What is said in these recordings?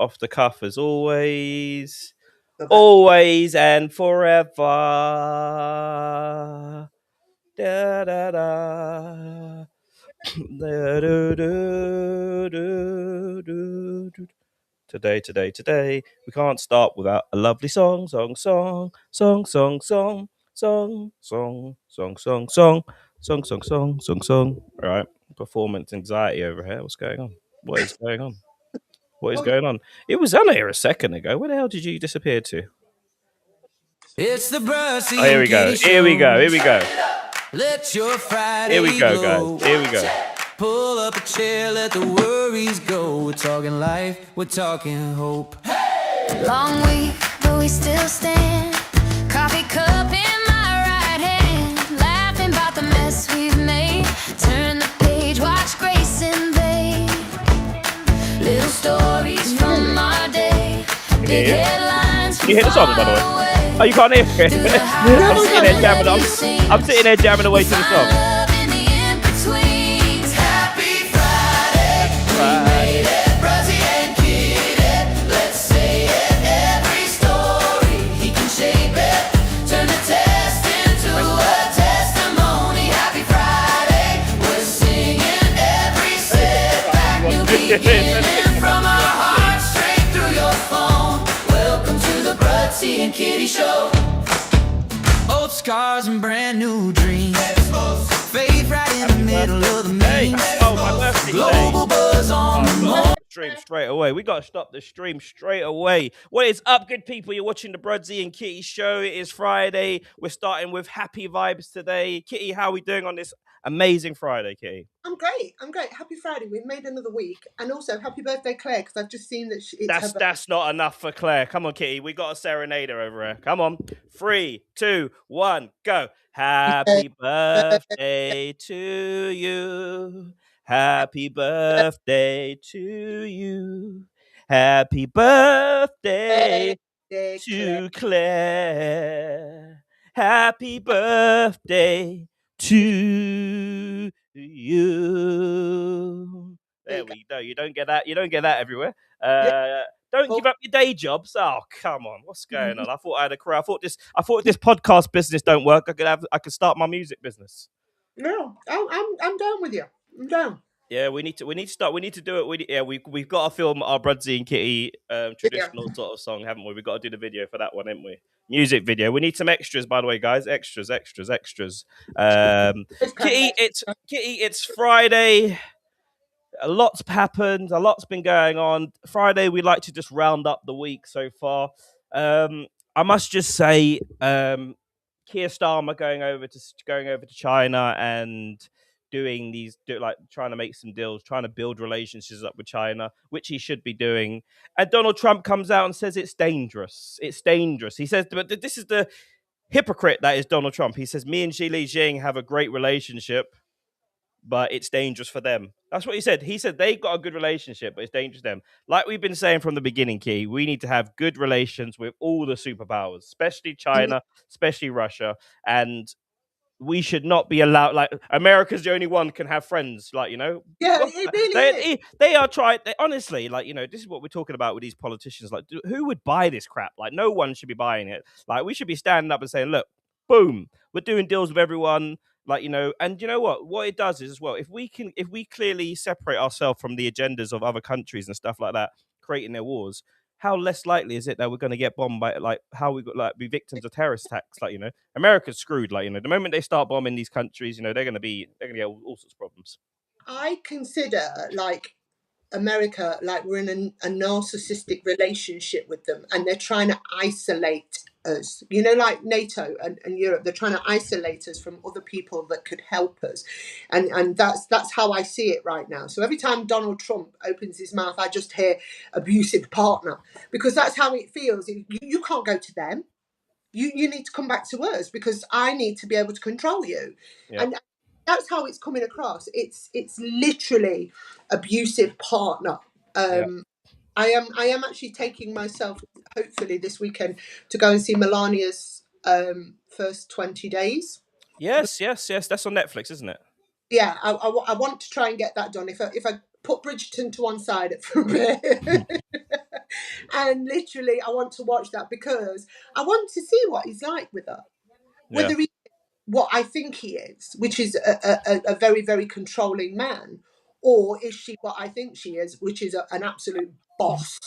Off the cuff as always. Always and forever. Da, da, da. Da, do, do, do, do, do. Today. We can't start without a lovely song. Song. All right. Performance anxiety over here. What's going on? What is going on? What is going on? It was on here a second ago. Where the hell did you disappear to? It's the Brushy Oh, here we and go. Kitty Show. Here we go. Here we go. Let your Friday Here we go, glow. guys. Here we go. Pull up a chair, let the worries go. We're talking life, we're talking hope. Long week, but we still stand. Coffee cup in my right hand. Laughing about the mess we've made. Turn the page, watch Grace and Babe. Little stories from our day. Big headlines. Can you hear the song, by the way? Oh, you can't hear it. I'm sitting there jamming. I'm sitting there jamming away to the song. Happy Friday, we made it, Brushy and Kitty. Let's say it, every story, he can shape it. Turn the test into a testimony. Happy Friday, we're singing every setback. New beginning from our hearts straight through your phone. Welcome to the Brushy and Kitty Show. Old scars and brand new dreams. Faith right in the middle of the memes. Oh, my birthday Global buzz on the moon. Stream straight away. We got to stop the stream straight away. What is up, good people? You're watching the Brushy and Kitty Show. It is Friday. We're starting with happy vibes today. Kitty, how are we doing on this amazing Friday, Kitty? I'm great. Happy Friday. We've made another week. And also, happy birthday, Claire, because I've just seen that it's her That's not enough for Claire. Come on, Kitty. We got a serenader over here. Come on. 3, 2, 1, go. Happy birthday to you. Happy birthday to you. Happy birthday birthday, to Claire. Happy birthday to you. There we go. You don't get that. You don't get that everywhere. Don't give up your day jobs. Oh, come on. What's going on? I thought I had a career. I thought this podcast business don't work. I could start my music business. No, I'm down with you. I'm down. Yeah, we need to start. We need to do it. We've got to film our Brushy and Kitty traditional sort of song, haven't we? We've got to do the video for that one, haven't we? Music video. We need some extras, by the way, guys. Extras. Kitty, it's Friday. A lot's happened. A lot's been going on. Friday, we like to just round up the week so far. I must just say, Keir Starmer going over to China and trying to make some deals, trying to build relationships up with China, which he should be doing. And Donald Trump comes out and says it's dangerous. It's dangerous. He says, but this is the hypocrite that is Donald Trump. He says, me and Xi Jinping have a great relationship, but it's dangerous for them. That's what he said. He said they've got a good relationship, but it's dangerous for them. Like we've been saying from the beginning, Key, we need to have good relations with all the superpowers, especially China, especially Russia, and we should not be allowed. Like America's the only one can have friends. Like Yeah, it really is. They are trying. Honestly, like this is what we're talking about with these politicians. Like, who would buy this crap? Like, no one should be buying it. Like, we should be standing up and saying, "Look, boom, we're doing deals with everyone." Like, and you know what it does is as well. If we clearly separate ourselves from the agendas of other countries and stuff like that, creating their wars, how less likely is it that we're going to get bombed by how we got be victims of terrorist attacks? America's screwed. The moment they start bombing these countries, they're going to get all sorts of problems. I consider America we're in a narcissistic relationship with them, and they're trying to isolate us. Like NATO and Europe, they're trying to isolate us from other people that could help us, and that's how I see it right now. So every time Donald Trump opens his mouth, I just hear abusive partner, because that's how it feels. You can't go to them. You need to come back to us, because I need to be able to control you. Yeah. And that's how it's coming across. It's literally abusive partner. I am actually taking myself, hopefully this weekend, to go and see Melania's first 20 days. Yes. That's on Netflix, isn't it? Yeah, I want to try and get that done. If I put Bridgerton to one side for a bit, And literally, I want to watch that because I want to see what he's like with her. Yeah. Whether he what I think he is, which is a very, very controlling man, or is she what I think she is, which is an absolute boss?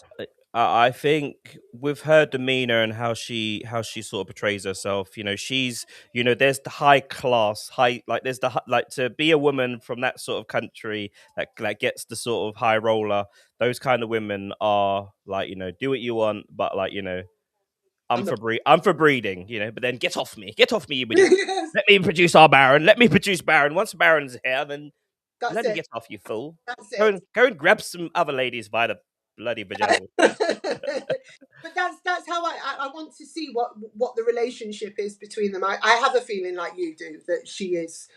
I think with her demeanor and how she sort of portrays herself, she's there's the high class, there's like to be a woman from that sort of country that gets the sort of high roller. Those kind of women are like do what you want, but like I'm the I'm for breeding, but then get off me, you idiot. yes, Let me produce our Baron. Let me produce Baron. Once Baron's here, then that's let him it. get off, you fool. That's Go it. and grab some other ladies by the bloody vagina. But that's how I want to see what the relationship is between them. I have a feeling like you do that she is,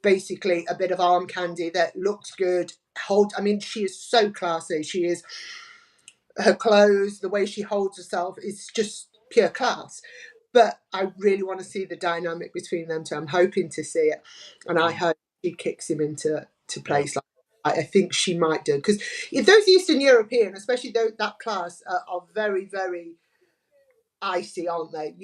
basically a bit of arm candy that looks good. I mean, she is so classy. She is her clothes, the way she holds herself is just pure class. But I really want to see the dynamic between them two. I'm hoping to see it, and I hope she kicks him into Yeah. place. Like I think she might do, because if those Eastern European, especially that class, are very, very icy, aren't they?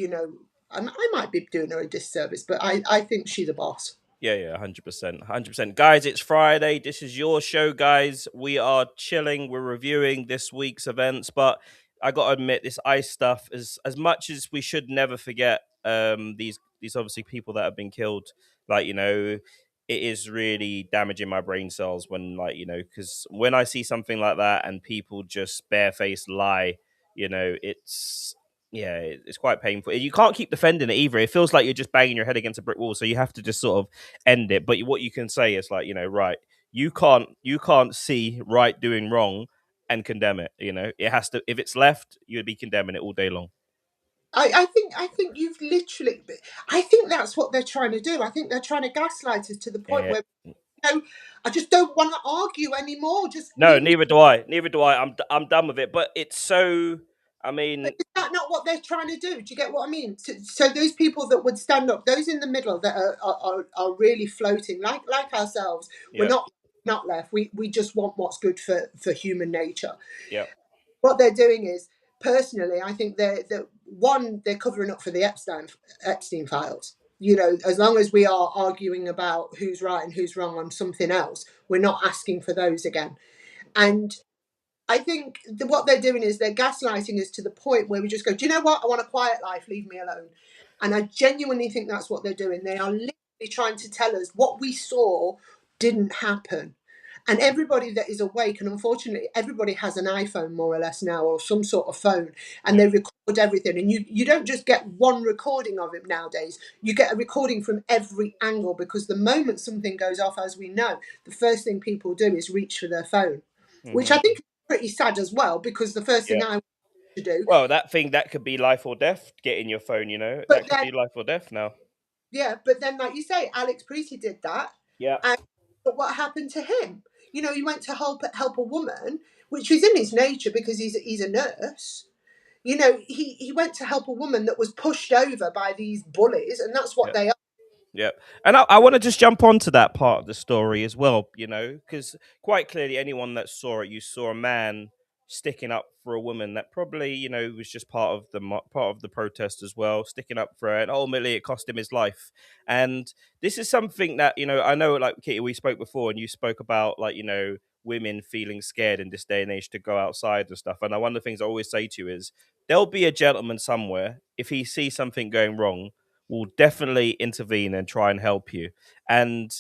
I might be doing her a disservice, but I think she's a boss. Yeah, 100%. 100%. Guys, it's Friday. This is your show, guys. We are chilling. We're reviewing this week's events, but I got to admit, this ice stuff is as much as we should never forget these obviously people that have been killed. Like, it is really damaging my brain cells when because when I see something like that and people just barefaced lie, it's it's quite painful. You can't keep defending it either. It feels like you're just banging your head against a brick wall. So you have to just sort of end it. But what you can say is like, right, you can't see right doing wrong and condemn it. It has to. If it's left, you'd be condemning it all day long. I think you've literally. I think that's what they're trying to do. I think they're trying to gaslight us to the point Yeah. where I just don't want to argue anymore. Just No, leave me. neither do I. Neither do I. I'm done with it. But it's so. I mean, But is that not what they're trying to do? Do you get what I mean? So those people that would stand up, those in the middle that are really floating, like ourselves, we're yeah, not left. We just want what's good for human nature. yeah, What they're doing is, personally, I think they're covering up for the Epstein files. As long as we are arguing about who's right and who's wrong on something else, we're not asking for those again. And I think what they're doing is they're gaslighting us to the point where we just go, do you know what? I want a quiet life. Leave me alone. And I genuinely think that's what they're doing. They are literally trying to tell us what we saw didn't happen. And everybody that is awake, and unfortunately, everybody has an iPhone more or less now, or some sort of phone, and they record everything. And you don't just get one recording of it nowadays. You get a recording from every angle, because the moment something goes off, as we know, the first thing people do is reach for their phone, which I think is pretty sad as well, because the first thing yeah. I want to do. Well, that could be life or death. Getting your phone, But that could then, be life or death now. but then, like you say, Alex Preety did that. Yeah. And but what happened to him? He went to help a woman, which is in his nature because he's a nurse. He went to help a woman that was pushed over by these bullies, and that's what Yeah. they are. Yeah. And I want to just jump onto that part of the story as well, because quite clearly anyone that saw it, you saw a man sticking up for a woman that probably, was just part of the protest as well, sticking up for her, and ultimately it cost him his life. And this is something that, I know, like Kitty, we spoke before, and you spoke about like, women feeling scared in this day and age to go outside and stuff. And one of the things I always say to you is there'll be a gentleman somewhere, if he sees something going wrong, will definitely intervene and try and help you. And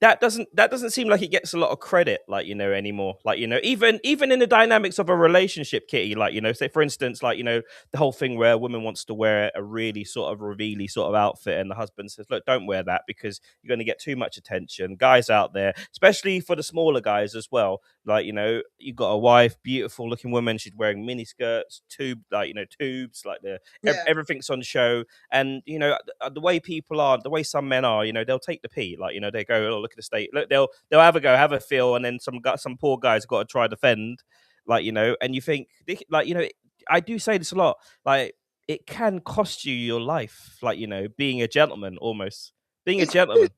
that doesn't seem like it gets a lot of credit, like anymore. Like even in the dynamics of a relationship, Kitty. Like say for instance, like the whole thing where a woman wants to wear a really sort of revealy sort of outfit, and the husband says, "Look, don't wear that because you're going to get too much attention." Guys out there, especially for the smaller guys as well. Like you've got a wife, beautiful looking woman. She's wearing mini skirts, tubes, like Yeah, everything's on show. And the way people are, the way some men are, they'll take the pee. Like they go, "Oh, look at the state." Look, they'll have a go, have a feel, and then some poor guy's got to try to defend. And you think, like I do say this a lot. Like it can cost you your life. Like being a gentleman, almost being a it's true. gentleman.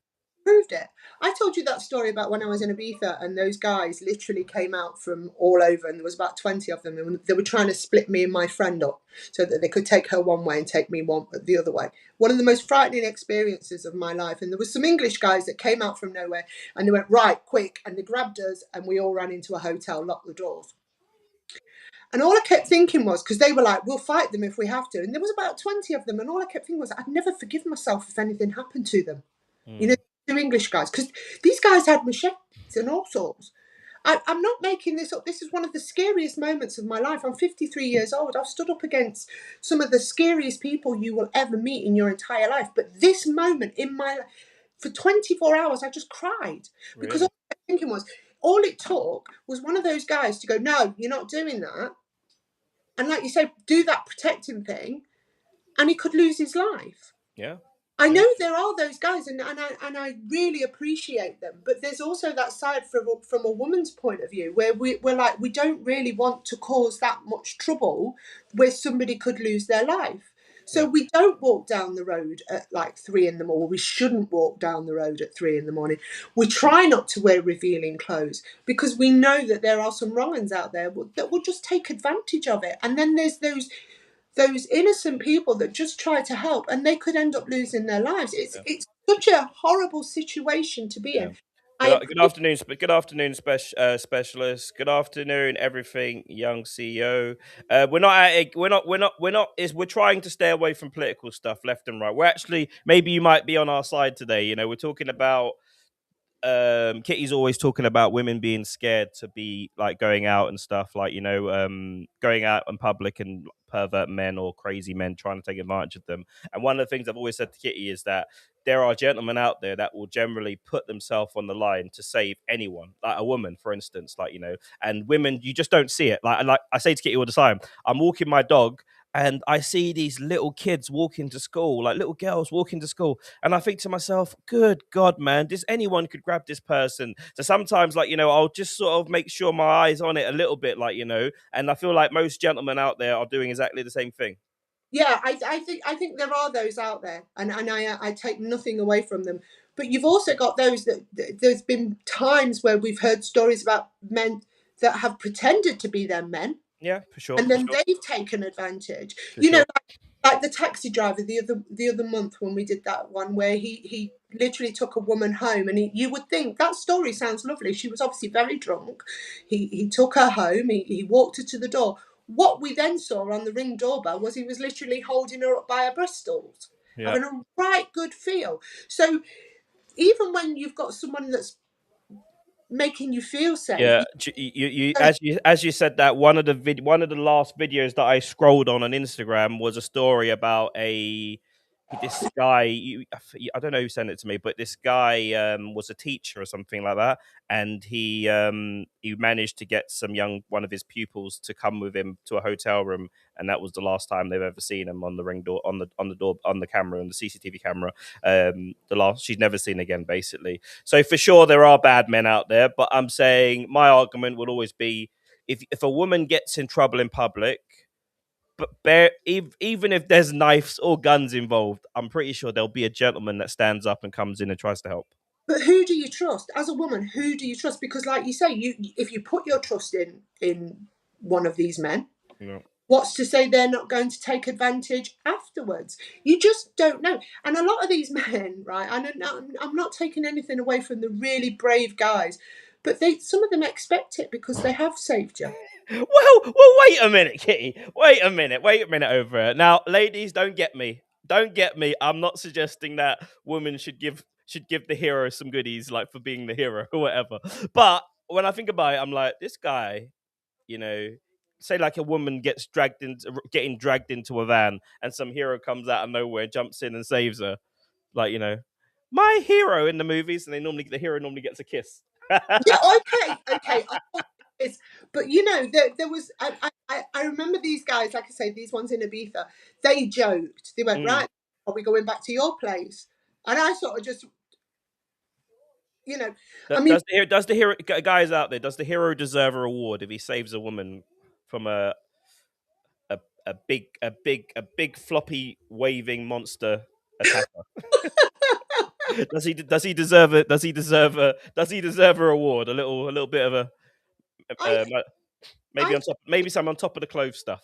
proved it. I told you that story about when I was in Ibiza and those guys literally came out from all over, and there was about 20 of them, and they were trying to split me and my friend up so that they could take her one way and take me the other way. One of the most frightening experiences of my life. And there was some English guys that came out from nowhere and they went, right, quick, and they grabbed us and we all ran into a hotel, locked the doors. And all I kept thinking was, because they were like, we'll fight them if we have to. And there was about 20 of them. And all I kept thinking was, I'd never forgive myself if anything happened to them. You know, two English guys, because these guys had machetes and all sorts. I'm not making this up. This is one of the scariest moments of my life. I'm 53 years old. I've stood up against some of the scariest people you will ever meet in your entire life. But this moment in my life, for 24 hours, I just cried. Because Really? all I kept thinking was, all it took was one of those guys to go, no, you're not doing that. And like you say, do that protecting thing, and he could lose his life. Yeah. I know there are those guys, and I really appreciate them. But there's also that side from a woman's point of view where we're like, we don't really want to cause that much trouble where somebody could lose their life. So we don't walk down the road at like 3 a.m. We shouldn't walk down the road at 3 a.m. We try not to wear revealing clothes because we know that there are some wrong uns out there that will just take advantage of it. And then there's those innocent people that just try to help, and they could end up losing their lives. It's such a horrible situation to be in. Good afternoon, specialist. Good afternoon, everything, young CEO. We're trying to stay away from political stuff left and right. We're actually, maybe you might be on our side today. You know, we're talking about. Kitty's always talking about women being scared to be like going out and stuff, like, you know, going out in public and pervert men or crazy men trying to take advantage of them. And one of the things I've always said to Kitty is that there are gentlemen out there that will generally put themselves on the line to save anyone, like a woman, for instance, like, you know, and women, you just don't see it. Like I say to Kitty all the time, I'm walking my dog and I see these little kids walking to school, like little girls walking to school. And I think to myself, good God, man, anyone could grab this person. So sometimes, like, you know, I'll just sort of make sure my eyes on it a little bit, like, you know, and I feel like most gentlemen out there are doing exactly the same thing. Yeah, I think there are those out there, and I take nothing away from them. But you've also got those that there's been times where we've heard stories about men that have pretended to be their men. Yeah, for sure. And then they've taken advantage. For sure. Know, like the taxi driver the other month when we did that one where he literally took a woman home, and you would think that story sounds lovely. She was obviously very drunk. He took her home. He walked her to the door. What we then saw on the Ring doorbell was he was literally holding her up by her bristles, having a right good feel. So even when you've got someone that's making you feel safe, you as you said that, one of the last videos that I scrolled on Instagram was a story about this guy. I don't know who sent it to me, but this guy was a teacher or something like that, and he managed to get one of his pupils to come with him to a hotel room, and that was the last time they've ever seen him on the Ring door on the door on the camera, on the CCTV camera. She's never seen again, basically. So for sure there are bad men out there, but I'm saying my argument would always be if a woman gets in trouble in public, but even if there's knives or guns involved, I'm pretty sure there'll be a gentleman that stands up and comes in and tries to help. But who do you trust as a woman? Who do you trust? Because, like you say, if you put your trust in one of these men, what's to say they're not going to take advantage afterwards? You just don't know. And a lot of these men, right? I'm not taking anything away from the really brave guys, but some of them expect it because they have saved you. Well, wait a minute, Kitty. Wait a minute over it. Now, ladies, don't get me. I'm not suggesting that women should give the hero some goodies, like for being the hero or whatever. But when I think about it, I'm like, this guy, you know, say like a woman getting dragged into a van, and some hero comes out of nowhere, jumps in and saves her. Like, you know, my hero in the movies, and the hero normally gets a kiss. Yeah, okay. But you know, there was. I remember these guys, like I say, these ones in Ibiza. They joked. They went, right, are we going back to your place? And I sort of just, you know, does the hero, guys out there, does the hero deserve a reward if he saves a woman from a big floppy waving monster attacker? Does he deserve it? Does he deserve a reward? A little bit of a I maybe I on top, maybe some on top of the clothes stuff.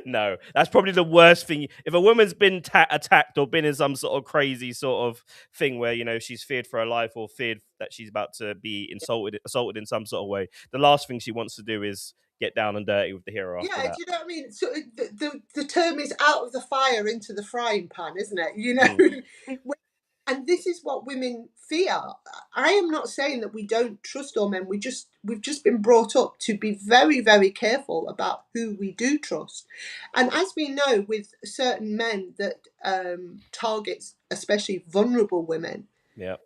No, that's probably the worst thing. If a woman's been attacked or been in some sort of crazy sort of thing where she's feared for her life or feared that she's about to be assaulted in some sort of way, the last thing she wants to do is get down and dirty with the hero after Yeah, do that. you know what I mean? So the term is out of the fire into the frying pan, isn't it? Mm. And this is what women fear. I am not saying that we don't trust all men. We've just been brought up to be very, very careful about who we do trust. And as we know, with certain men that targets especially vulnerable women, Yeah.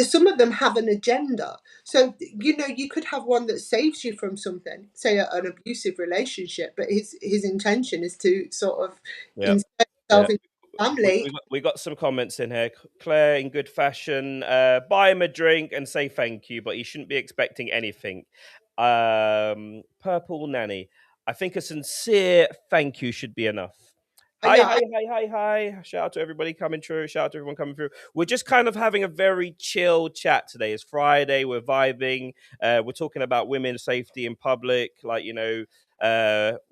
some of them have an agenda. So you could have one that saves you from something, say an abusive relationship, but his intention is to sort of Yeah. insert Yeah. himself into the family. We got some comments in here. Claire, in good fashion, buy him a drink and say thank you, but he shouldn't be expecting anything. Purple Nanny, I think a sincere thank you should be enough. Hi, Yeah, hi, hi, hi, hi. Shout out to everybody coming through. Shout out to everyone coming through. We're just kind of having a very chill chat today. It's Friday. We're vibing. We're talking about women's safety in public. We're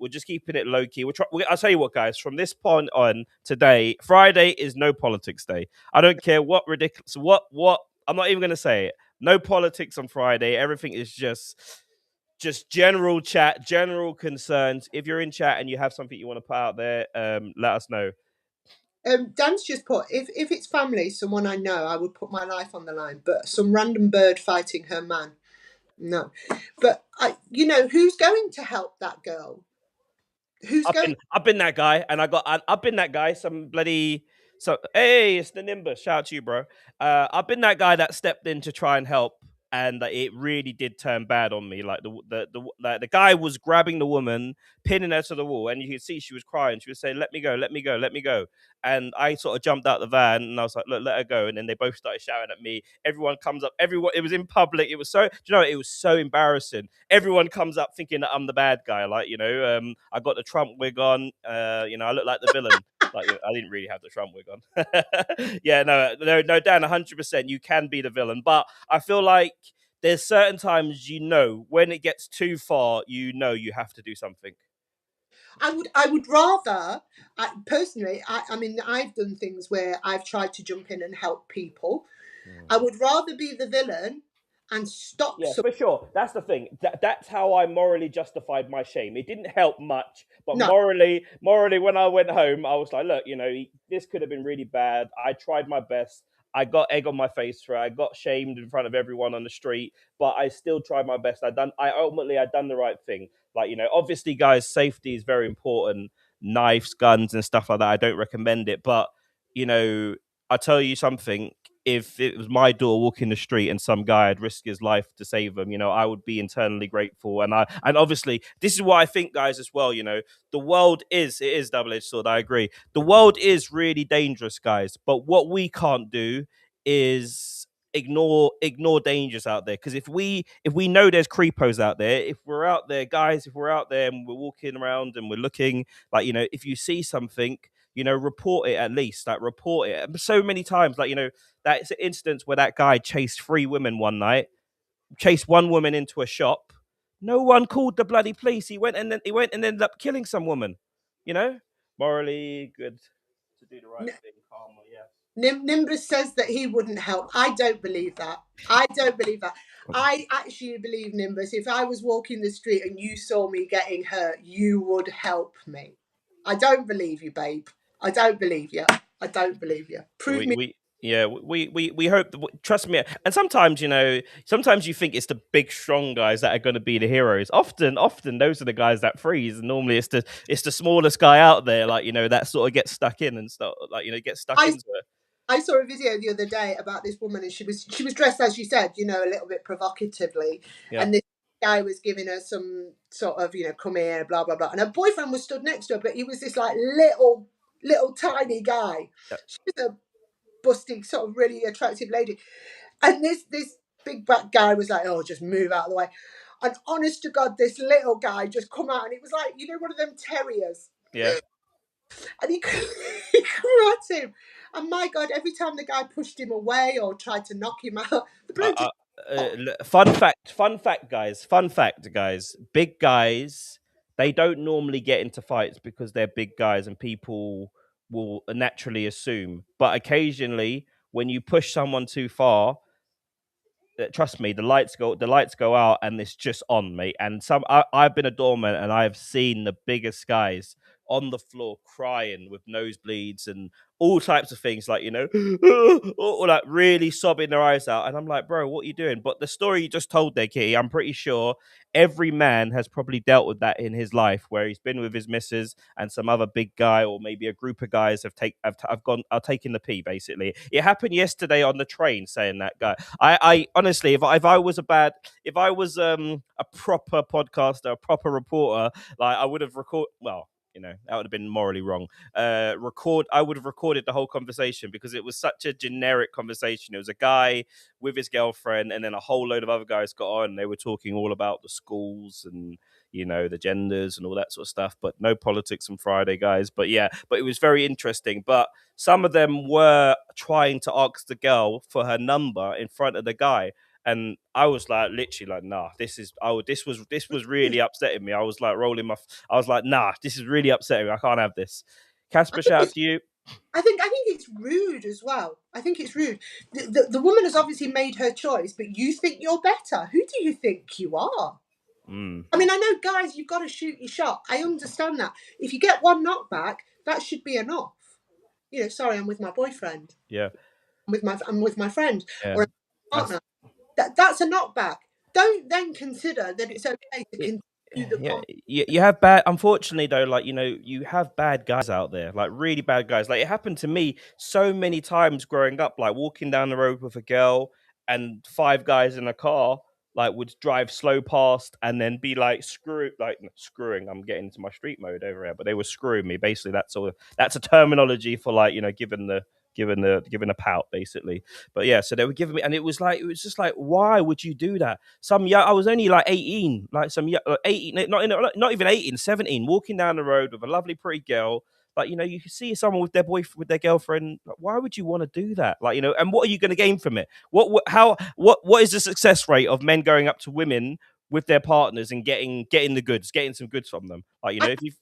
just keeping it low key. I'll tell you what, guys. From this point on, today, Friday is no politics day. I don't care what ridiculous. What. I'm not even going to say it. No politics on Friday. Everything is just general chat, general concerns. If you're in chat and you have something you want to put out there, let us know. Dan's just put, if it's family, someone I know, I would put my life on the line. But some random bird fighting her man, no. But who's going to help that girl? I've been that guy, and I've been that guy. Hey, it's the Nimbus. Shout out to you, bro. I've been that guy that stepped in to try and help, and it really did turn bad on me. Like the guy was grabbing the woman, pinning her to the wall, and you could see she was crying. She was saying, "Let me go, let me go, let me go." And I sort of jumped out the van, and I was like, "Look, let her go." And then they both started shouting at me. Everyone comes up. Everyone. It was in public. It was so. It was so embarrassing. Everyone comes up thinking that I'm the bad guy. I got the Trump wig on. I look like the villain. I didn't really have the Trump wig on. Yeah, no, Dan, 100%. You can be the villain, but I feel like there's certain times when it gets too far, you have to do something. I would rather, personally, I mean, I've done things where I've tried to jump in and help people. I would rather be the villain and stop. Yeah, for sure. That's the thing. That's how I morally justified my shame. It didn't help much, but No. morally, when I went home, I was like, look, this could have been really bad. I tried my best. I got egg on my face for it. I got shamed in front of everyone on the street, but I still tried my best. I done the right thing. Obviously, guys, safety is very important. Knives, guns, and stuff like that. I don't recommend it, but I tell you something. If it was my daughter walking the street and some guy had risked his life to save them, I would be internally grateful. And obviously this is what I think, guys, as well. The world is double-edged sword. I agree. The world is really dangerous, guys. But what we can't do is ignore dangers out there. Because if we know there's creepos out there, if we're out there, guys, if we're out there and we're walking around and we're looking, if you see something, report it at least. Report it. So many times, that's an instance where that guy chased 3 women one night, chased one woman into a shop. No one called the bloody police. He went and ended up killing some woman. Morally good to do the right thing. Karma, yeah. Nimbus says that he wouldn't help. I don't believe that. I actually believe, Nimbus, if I was walking the street and you saw me getting hurt, you would help me. I don't believe you, babe. I don't believe you. Prove me. We hope. Trust me. And sometimes, sometimes you think it's the big, strong guys that are going to be the heroes. Often, those are the guys that freeze. And normally, it's the smallest guy out there, that sort of gets stuck in and stuff, gets stuck into it. I saw a video the other day about this woman, and she was dressed, as you said, a little bit provocatively, and this guy was giving her some sort of, come here, blah blah blah, and her boyfriend was stood next to her, but he was this little tiny guy. She was a busty, sort of really attractive lady, and this big black guy was like, "Oh, just move out of the way." And honest to God, this little guy just come out, and it was like, one of them terriers. Yeah. And he come at him, And my God, every time the guy pushed him away or tried to knock him out, the bloke just Fun fact, guys. Big guys, they don't normally get into fights because they're big guys, and people will naturally assume. But occasionally, when you push someone too far, trust me, the lights go out, and it's just on, mate. And I've been a doorman, and I've seen the biggest guys on the floor crying with nosebleeds and all types of things, like, or like really sobbing their eyes out. And I'm like, bro, what are you doing? But the story you just told there, Kitty, I'm pretty sure every man has probably dealt with that in his life, where he's been with his missus and some other big guy, or maybe a group of guys have taken the pee. Basically, it happened yesterday on the train. Saying that guy, I honestly, if I was a proper podcaster, a proper reporter, like I would have well, that would have been morally wrong. I would have recorded the whole conversation, because it was such a generic conversation. It was a guy with his girlfriend, and then a whole load of other guys got on, and they were talking all about the schools and the genders and all that sort of stuff, but no politics on Friday, guys. But it was very interesting. But some of them were trying to ask the girl for her number in front of the guy, and I was like, literally, like, nah, this was really upsetting me. I was like I was like, nah, this is really upsetting me. I can't have this. Casper, shout out to you. I think it's rude as well. I think it's rude. The woman has obviously made her choice, but you think you're better. Who do you think you are? I mean, I know, guys, you've got to shoot your shot. I understand that. If you get one knockback, that should be enough. Sorry, I'm with my boyfriend. Yeah. I'm with my friend Yeah. or a partner. That's a knockback. Don't then consider that it's okay to continue the you have bad, unfortunately, though, like, you have bad guys out there, like really bad guys. Like, it happened to me so many times growing up, like walking down the road with a girl, and five guys in a car like would drive slow past and then be like screwing. I'm getting into my street mode over here, but they were screwing me. Basically, that's a terminology for, like, giving a pout, basically. But yeah, so they were giving me, and it was just like, why would you do that? I was only like 18, like 18, not even 18, 17, walking down the road with a lovely, pretty girl. Like, you can see someone with their girlfriend. Like, why would you want to do that? Like, and what are you going to gain from it? What is the success rate of men going up to women with their partners and getting some goods from them? Like, if you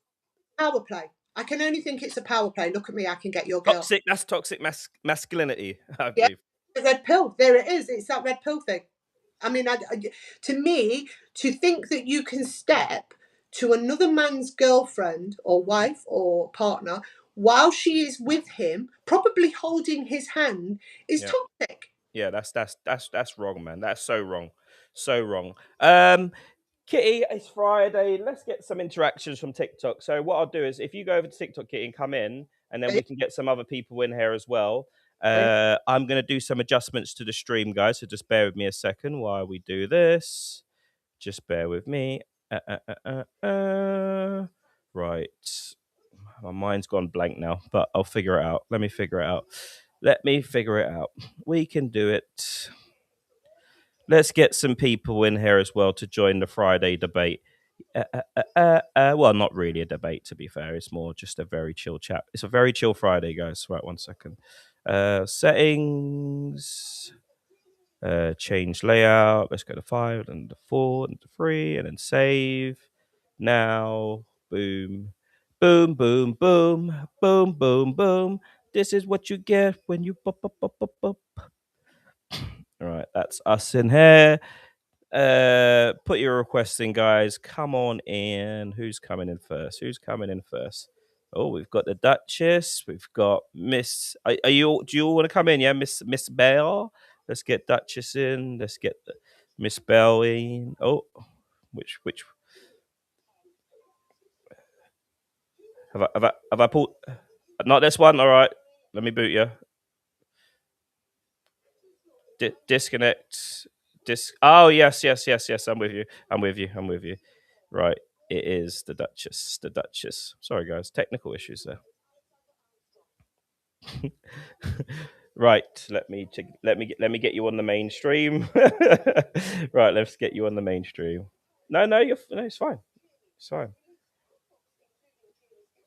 power play. I can only think it's a power play. Look at me, I can get your girl. That's toxic masculinity, I Yeah, believe. the red pill. There it is. It's that red pill thing. I mean, to me, to think that you can step to another man's girlfriend or wife or partner while she is with him, probably holding his hand, is toxic. Yeah, that's wrong, man. That's so wrong. So wrong. Kitty, it's Friday. Let's get some interactions from TikTok. So what I'll do is, if you go over to TikTok, Kitty, and come in, and then we can get some other people in here as well. I'm going to do some adjustments to the stream, guys. So just bear with me a second while we do this. Just bear with me. Right. My mind's gone blank now, but I'll figure it out. Let me figure it out. We can do it. Let's get some people in here as well to join the Friday debate. Well, not really a debate, to be fair. It's more just a very chill chat. It's a very chill Friday, guys. Right, 1 second. Settings. Change layout. Let's go to 5 and to 4 and to 3 and then save. Now, boom. Boom, boom, boom. Boom, boom, boom. This is what you get when you pop, pop, pop, pop, pop. All right, that's us in here. Put your requests in, guys. Come on in. Who's coming in first? Oh, we've got the Duchess. We've got Miss. Do you all want to come in? Yeah, Miss Bell. Let's get Duchess in. Let's get Miss Bell in. Oh, which have I pulled? Not this one. All right, let me boot you. Disconnect. Oh, yes. I'm with you. Right, it is the Duchess. Sorry, guys, technical issues there. Right, let me get you on the main stream. Right, let's get you on the main stream. No, it's fine. It's fine.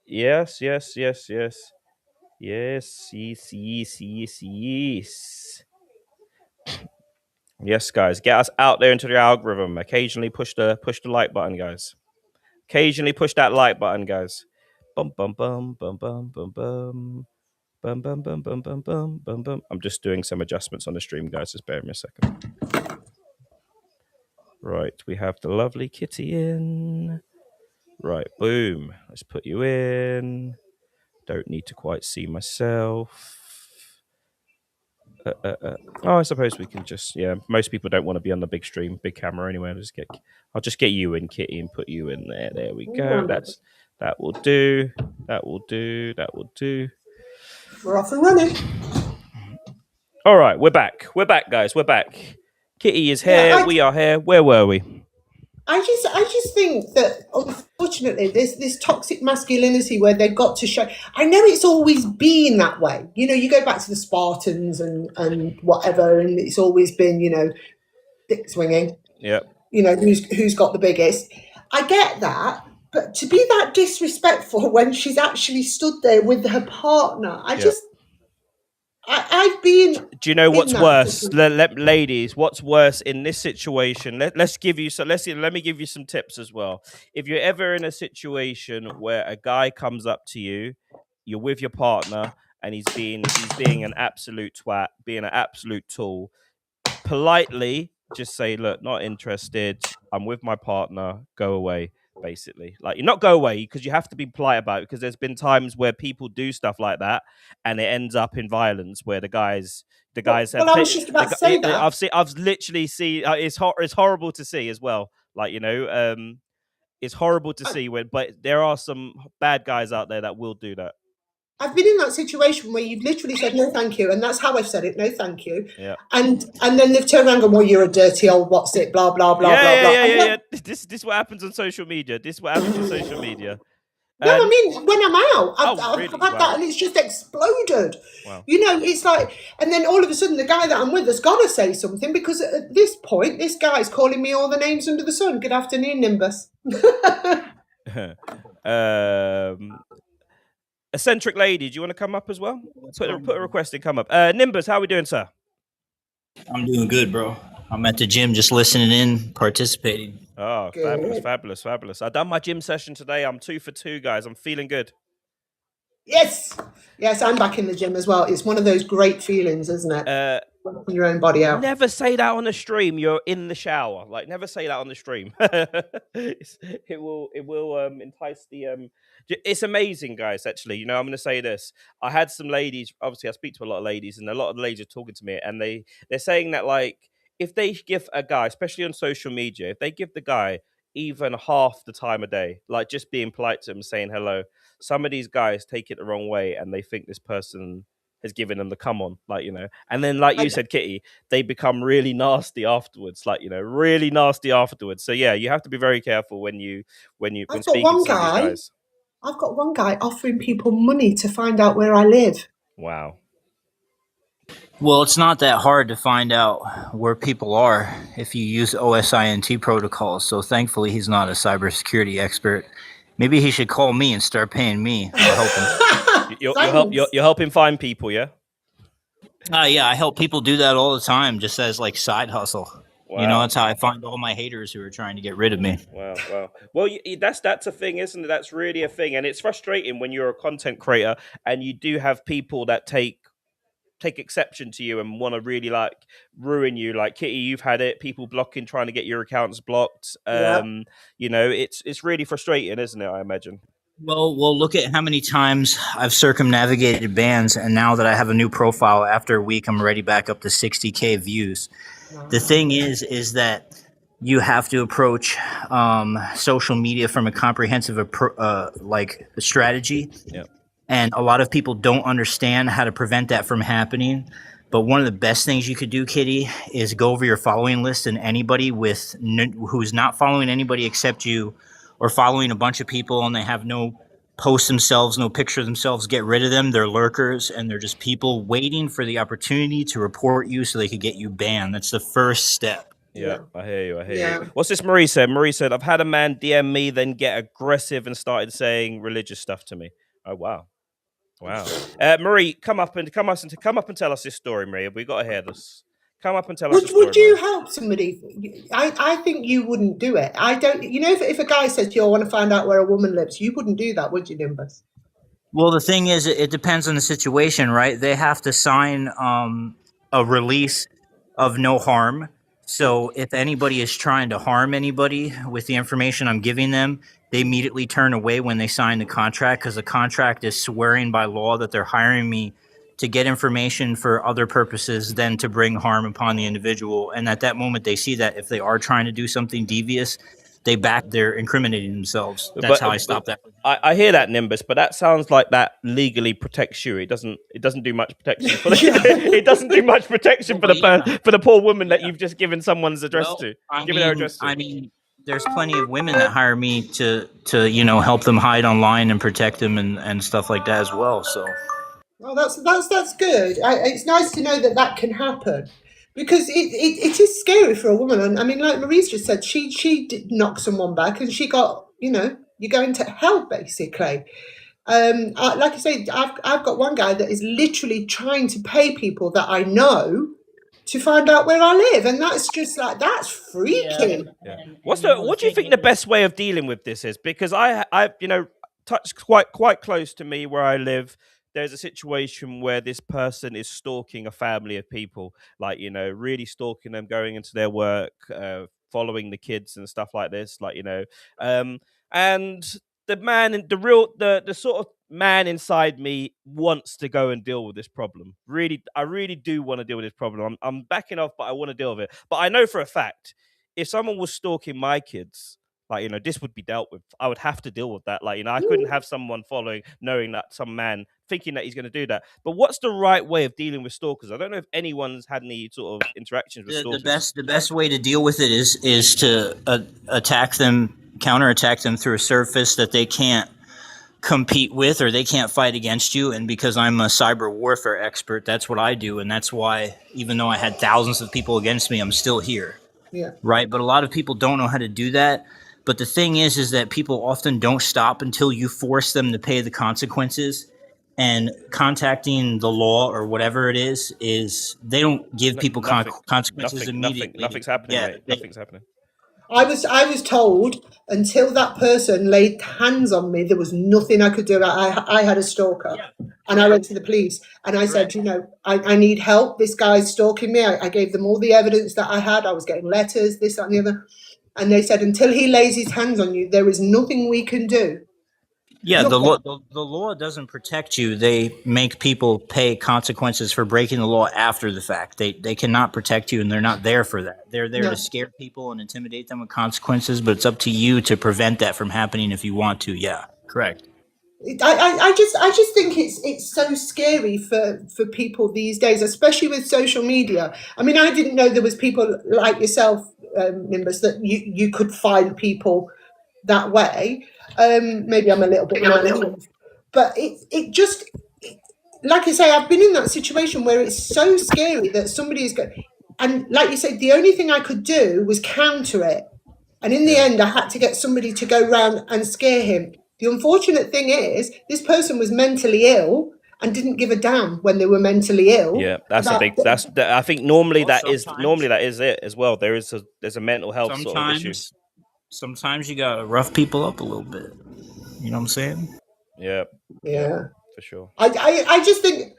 Yes. Yes, yes, yes, yes, yes. Yes, guys, get us out there into the algorithm. Occasionally push the like button, guys. Occasionally push that like button, guys. Bum bum bum bum bum bum bum. Bum bum bum bum bum bum bum bum. I'm just doing some adjustments on the stream, guys. Just bear with me a second. Right, we have the lovely Kitty in. Right, boom. Let's put you in. Don't need to quite see myself. Oh, I suppose we can just, yeah. Most people don't want to be on the big stream, big camera anyway. I'll just get you in, Kitty, and put you in there. There we go. That will do. That will do. That will do. We're off and running. All right, we're back. We're back, guys. We're back. Kitty is here. Yeah, We are here. Where were we? I just think that unfortunately this toxic masculinity where they've got to show. I know it's always been that way. You know, you go back to the Spartans and whatever, and it's always been, you know, dick swinging. Yeah. You know, who's got the biggest. I get that, but to be that disrespectful when she's actually stood there with her partner, I've been. Do you know what's that worse, situation. ladies? What's worse in this situation? Let me give you some tips as well. If you're ever in a situation where a guy comes up to you, you're with your partner, and he's being an absolute twat, being an absolute tool, politely just say, look, not interested. I'm with my partner. Go away. Basically, like, you not go away, because you have to be polite about it, because there's been times where people do stuff like that and it ends up in violence where the guys have Well, I was just about to say that. I've literally seen it's horrible to see as well, like, you know, it's horrible to see but there are some bad guys out there that will do that. I've been in that situation where you've literally said no thank you, and that's how I've said it, no thank you. Yeah. And then they've turned around and gone, well, you're a dirty old what's it, blah blah blah blah blah. Yeah. This what happens on social media. No, I mean, when I'm out, I've really? had that, and it's just exploded. Wow. You know, it's like, and then all of a sudden, the guy that I'm with has got to say something, because at this point, this guy's calling me all the names under the sun. Good afternoon, Nimbus. Eccentric lady, do you want to come up as well? Put a request in, come up. Nimbus, how are we doing, sir? I'm doing good, bro. I'm at the gym just listening in, participating. Oh, Good. fabulous. I done my gym session today. I'm 2 for 2, guys. I'm feeling good. Yes, I'm back in the gym as well. It's one of those great feelings, isn't it? Working your own body out. Never say that on the stream. You're in the shower. Like, never say that on the stream. It will entice the It's amazing, guys. Actually, you know, I'm going to say this. I had some ladies. Obviously, I speak to a lot of ladies, and a lot of the ladies are talking to me, and they're saying that, like, if they give a guy, especially on social media, if they give the guy even half the time a day, like just being polite to him, saying hello, some of these guys take it the wrong way, and they think this person has given them the come on, like, you know. And then, like you said, Kitty, they become really nasty afterwards, like, you know, really nasty afterwards. So yeah, you have to be very careful when speaking to some of these guys. I've got one guy offering people money to find out where I live. Wow. Well, it's not that hard to find out where people are if you use OSINT protocols. So thankfully, he's not a cybersecurity expert. Maybe he should call me and start paying me. I'll help him. You're helping find people, yeah? Yeah, I help people do that all the time, just as like side hustle. Wow. You know, that's how I find all my haters who are trying to get rid of me. Wow. Well, that's a thing, isn't it? That's really a thing, and it's frustrating when you're a content creator and you do have people that take exception to you and want to really, like, ruin you. Like, Kitty, you've had it. People blocking, trying to get your accounts blocked. You know, it's really frustrating, isn't it? I imagine. Well, look at how many times I've circumnavigated bans, and now that I have a new profile, after a week, I'm already back up to 60K views. The thing is that you have to approach social media from a comprehensive strategy. Yeah. And a lot of people don't understand how to prevent that from happening. But one of the best things you could do, Kitty, is go over your following list, and anybody who's not following anybody except you, or following a bunch of people and they have no post themselves, no picture of themselves, get rid of them. They're lurkers, and they're just people waiting for the opportunity to report you so they could get you banned. That's the first step. Yeah, I hear you. What's this Marie said? Marie said, I've had a man DM me, then get aggressive and started saying religious stuff to me. Oh, wow. Wow. Marie, come up and tell us this story, Marie. We got to hear this. Come up and tell us the story. Would you Marie. help somebody? I think you wouldn't do it. I don't. You know, if a guy says, "You want to find out where a woman lives," you wouldn't do that, would you, Nimbus? Well, the thing is, it depends on the situation, right? They have to sign a release of no harm. So if anybody is trying to harm anybody with the information I'm giving them, they immediately turn away when they sign the contract, because the contract is swearing by law that they're hiring me to get information for other purposes than to bring harm upon the individual. And at that moment, they see that if they are trying to do something devious, they're incriminating themselves. That's how I stop that. I hear that, Nimbus, but that sounds like that legally protects you. It doesn't do much protection for it doesn't do much protection for the poor woman that you've just given someone's address to. Their address to. I mean, there's plenty of women that hire me to help them hide online and protect them and stuff like that as well. So. Well, that's good. It's nice to know that can happen, because it is scary for a woman. And I mean, like Marie's just said, she did knock someone back, and she got, you're going to hell basically. Like I say, I've got one guy that is literally trying to pay people that I know to find out where I live, and that's just like, that's freaky. Yeah. What do you think the best way of dealing with this is? Because I touched quite close to me where I live. There's a situation where this person is stalking a family of people, like, really stalking them, going into their work, following the kids and stuff like this, like, and the man, the sort of man inside me wants to go and deal with this problem. I really do want to deal with this problem. I'm backing off, but I want to deal with it. But I know for a fact, if someone was stalking my kids, like, this would be dealt with. I would have to deal with that. Like, I couldn't have someone following, knowing that some man thinking that he's going to do that. But what's the right way of dealing with stalkers? I don't know if anyone's had any sort of interactions with stalkers. The best way to deal with it is to counterattack them through a surface that they can't compete with, or they can't fight against you. And because I'm a cyber warfare expert, that's what I do. And that's why, even though I had thousands of people against me, I'm still here. Yeah. Right. But a lot of people don't know how to do that. But the thing is that people often don't stop until you force them to pay the consequences. And contacting the law or whatever it is they don't give people consequences immediately. Nothing's happening. Yeah, nothing's happening. I was told until that person laid hands on me, there was nothing I could do. I had a stalker, and I went to the police, and I said, I need help. This guy's stalking me. I gave them all the evidence that I had. I was getting letters, this, that, and the other. And they said, until he lays his hands on you, there is nothing we can do. Yeah, the law doesn't protect you. They make people pay consequences for breaking the law after the fact. They cannot protect you, and they're not there for that. They're there to scare people and intimidate them with consequences, but it's up to you to prevent that from happening if you want to. Yeah, correct. I just think it's so scary for people these days, especially with social media. I mean, I didn't know there was people like yourself, Nimbus, that you could find people that way. Maybe I'm a little bit naive, but it just, like I say, I've been in that situation where it's so scary that somebody is going, and like you said, the only thing I could do was counter it, and in the end, I had to get somebody to go round and scare him. The unfortunate thing is, this person was mentally ill and didn't give a damn when they were mentally ill. Yeah, I think normally that is it as well. There's a mental health sort of issue. Sometimes you gotta rough people up a little bit. You know what I'm saying? Yeah. Yeah. For sure. I just think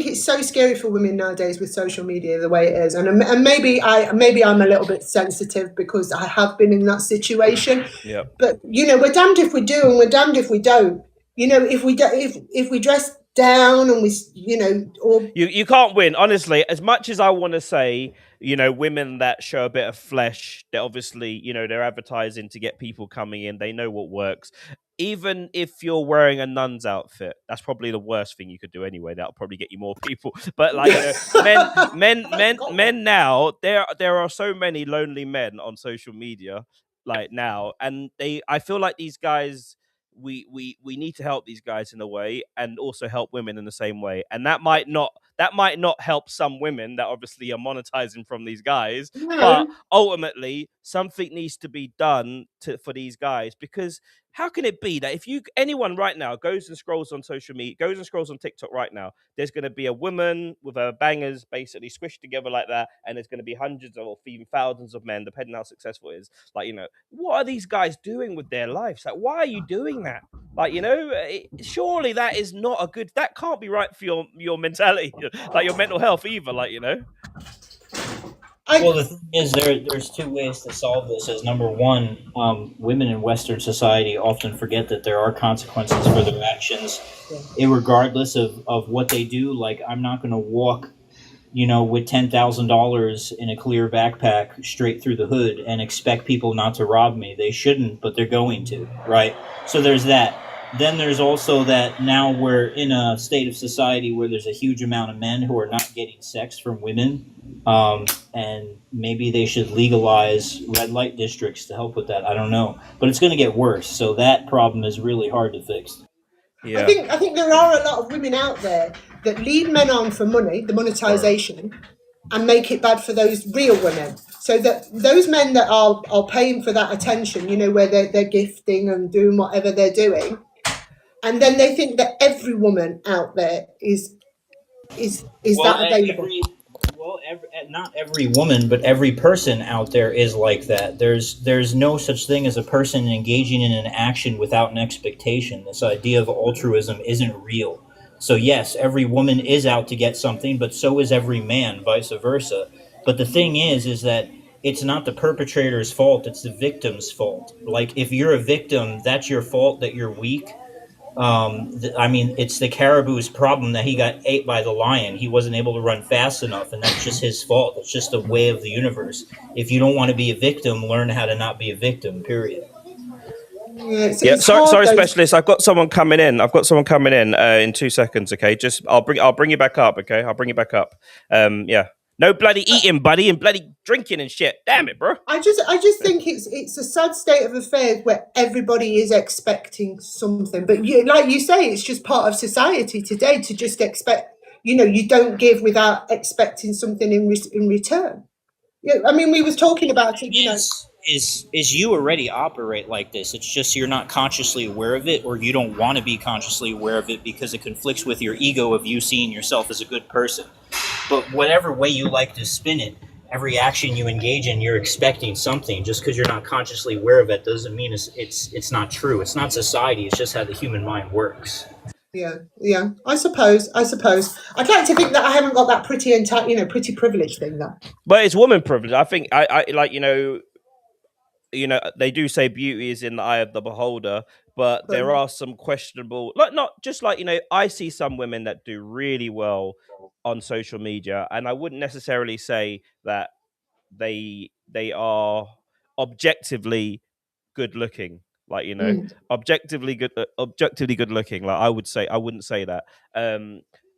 it's so scary for women nowadays with social media the way it is, and maybe I'm a little bit sensitive because I have been in that situation. Yeah. But we're damned if we do, and we're damned if we don't. If we dress down and we, or you can't win, honestly. As much as I want to say, women that show a bit of flesh, they're obviously, they're advertising to get people coming in. They know what works. Even if you're wearing a nun's outfit, that's probably the worst thing you could do anyway. That'll probably get you more people. But like men now, there are so many lonely men on social media like now, and I feel like these guys, we need to help these guys in a way, and also help women in the same way. And that might not That might not help some women that obviously are monetizing from these guys, No. but ultimately something needs to be done for these guys, because how can it be that if anyone right now goes and scrolls on social media, goes and scrolls on TikTok right now, there's going to be a woman with her bangers basically squished together like that, and there's going to be hundreds or even thousands of men, depending how successful it is. Like, you know, what are these guys doing with their lives? Like, why are you doing that? Like, you know, surely that is not a good. That can't be right for your mentality, like your mental health either. Like, you know. Well, the thing is, there's two ways to solve this. As number one, women in Western society often forget that there are consequences for their actions, regardless of what they do. Like, I'm not going to walk, you know, with $10,000 in a clear backpack straight through the hood and expect people not to rob me. They shouldn't, but they're going to, right? So there's that. Then there's also that now we're in a state of society where there's a huge amount of men who are not getting sex from women. And maybe they should legalize red light districts to help with that. I don't know. But it's going to get worse. So that problem is really hard to fix. Yeah. I think there are a lot of women out there that lead men on for money, the monetization, and make it bad for those real women. So that those men that are paying for that attention, you know, where they're gifting and doing whatever they're doing, and then they think that every woman out there is that available. Not every woman, but every person out there is like that. There's no such thing as a person engaging in an action without an expectation. This idea of altruism isn't real. So yes, every woman is out to get something, but so is every man, vice versa. But the thing is that it's not the perpetrator's fault, it's the victim's fault. Like, if you're a victim, that's your fault that you're weak. I mean, it's the caribou's problem that he got ate by the lion. He wasn't able to run fast enough, and that's just his fault. It's just the way of the universe. If you don't want to be a victim, learn how to not be a victim, period. Yeah, sorry, specialist. I've got someone coming in. In 2 seconds. Okay, I'll bring you back up. Okay, I'll bring you back up. Yeah, no bloody eating, buddy, and bloody drinking and shit. Damn it, bro. I just think it's a sad state of affairs where everybody is expecting something, but like you say, it's just part of society today to just expect. You know, you don't give without expecting something in return. Yeah, I mean, we was talking about it. You know, is you already operate like this. It's just you're not consciously aware of it, or you don't want to be consciously aware of it because it conflicts with your ego of you seeing yourself as a good person. But whatever way you like to spin it, every action you engage in, you're expecting something. Just because you're not consciously aware of it doesn't mean it's not true. It's not society. It's just how the human mind works. Yeah. I suppose. I'd like to think that I haven't got that pretty privilege thing. That. But it's woman privilege. I think I like, you know, they do say beauty is in the eye of the beholder, but there are some questionable, like, not just like, you know, I see some women that do really well on social media, and I wouldn't necessarily say that they are objectively good looking, like, you know, objectively good looking. Like, I wouldn't say that.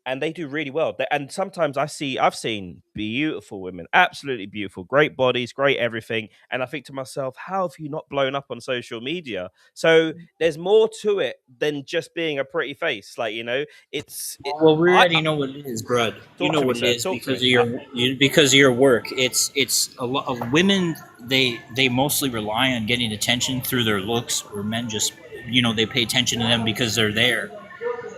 And they do really well. And sometimes I've seen beautiful women, absolutely beautiful, great bodies, great everything. And I think to myself, how have you not blown up on social media? So there's more to it than just being a pretty face. Like, you know, well, we already know what it is, Brud. You know what it is because of your work. It's a lot of women. They mostly rely on getting attention through their looks, or men just, you know, they pay attention to them because they're there.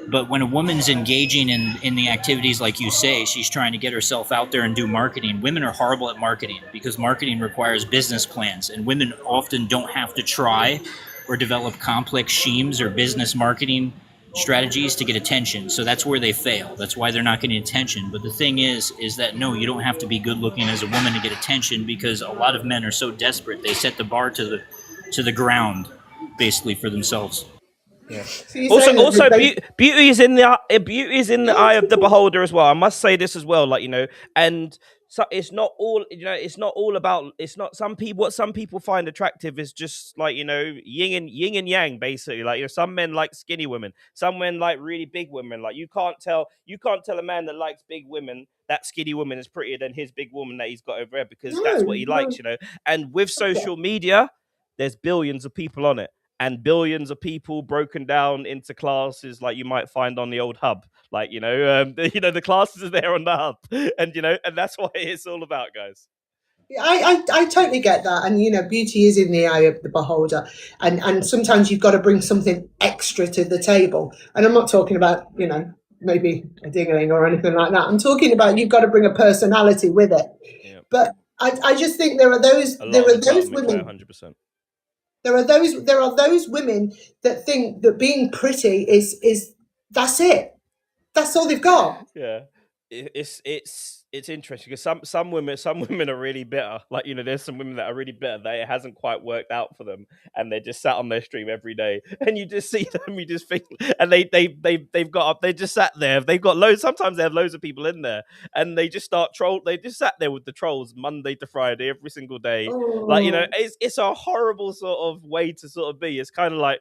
But when a woman's engaging in the activities, like you say, she's trying to get herself out there and do marketing. Women are horrible at marketing because marketing requires business plans, and women often don't have to try or develop complex schemes or business marketing strategies to get attention. So that's where they fail. That's why they're not getting attention. But the thing is that no, you don't have to be good looking as a woman to get attention, because a lot of men are so desperate they set the bar to the ground, basically, for themselves. Yeah. Also, beauty is in the eye of the beholder as well. I must say this as well, like, you know, and so it's not all, you know, it's not all about. It's not what some people find attractive is just like, you know, yin and yang, basically. Like, you know, some men like skinny women, some men like really big women. Like, you can't tell a man that likes big women that skinny woman is prettier than his big woman that he's got over there, because that's what he likes, you know. And with social media, there's billions of people on it. and billions of people broken down into classes like you might find on the old hub. Like, the classes are there on the hub, and that's what it's all about, guys. I totally get that, and beauty is in the eye of the beholder, and sometimes you've got to bring something extra to the table. And I'm not talking about maybe a dingling or anything like that. I'm talking about you've got to bring a personality with it. Yeah. But I just think there are those women. 100%. There are those women that think that being pretty is that's it. That's all they've got. Yeah. It's interesting because some women are really bitter. Like, there's some women that are really bitter that it hasn't quite worked out for them, and they're just sat on their stream every day, and you just see them, you just think, and they've got up, they just sat there, they've got loads. Sometimes they have loads of people in there, and they just start troll. They just sat there with the trolls Monday to Friday every single day. Like, it's a horrible sort of way to sort of be. It's kind of like,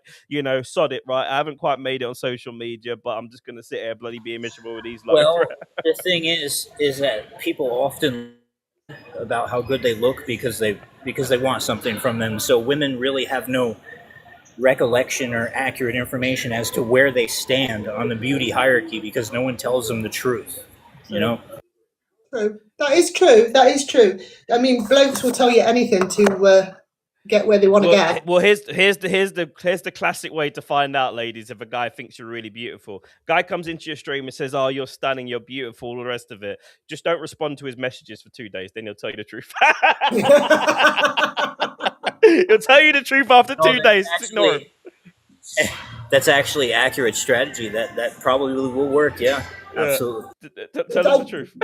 sod it, right? I haven't quite made it on social media, but I'm just gonna sit here bloody being miserable with these. Well, the thing is that people often about how good they look because they want something from them. So women really have no recollection or accurate information as to where they stand on the beauty hierarchy because no one tells them the truth. True. That is true. I mean, blokes will tell you anything to get where they want to get. Well, here's the classic way to find out, ladies, if a guy thinks you're really beautiful. Guy comes into your stream and says, "Oh, you're stunning, you're beautiful," all the rest of it. Just don't respond to his messages for 2 days, then he'll tell you the truth. He'll tell you the truth after 2 days. Just ignore him. That's actually accurate strategy. That probably will work. Yeah. Absolutely. Tell us the truth.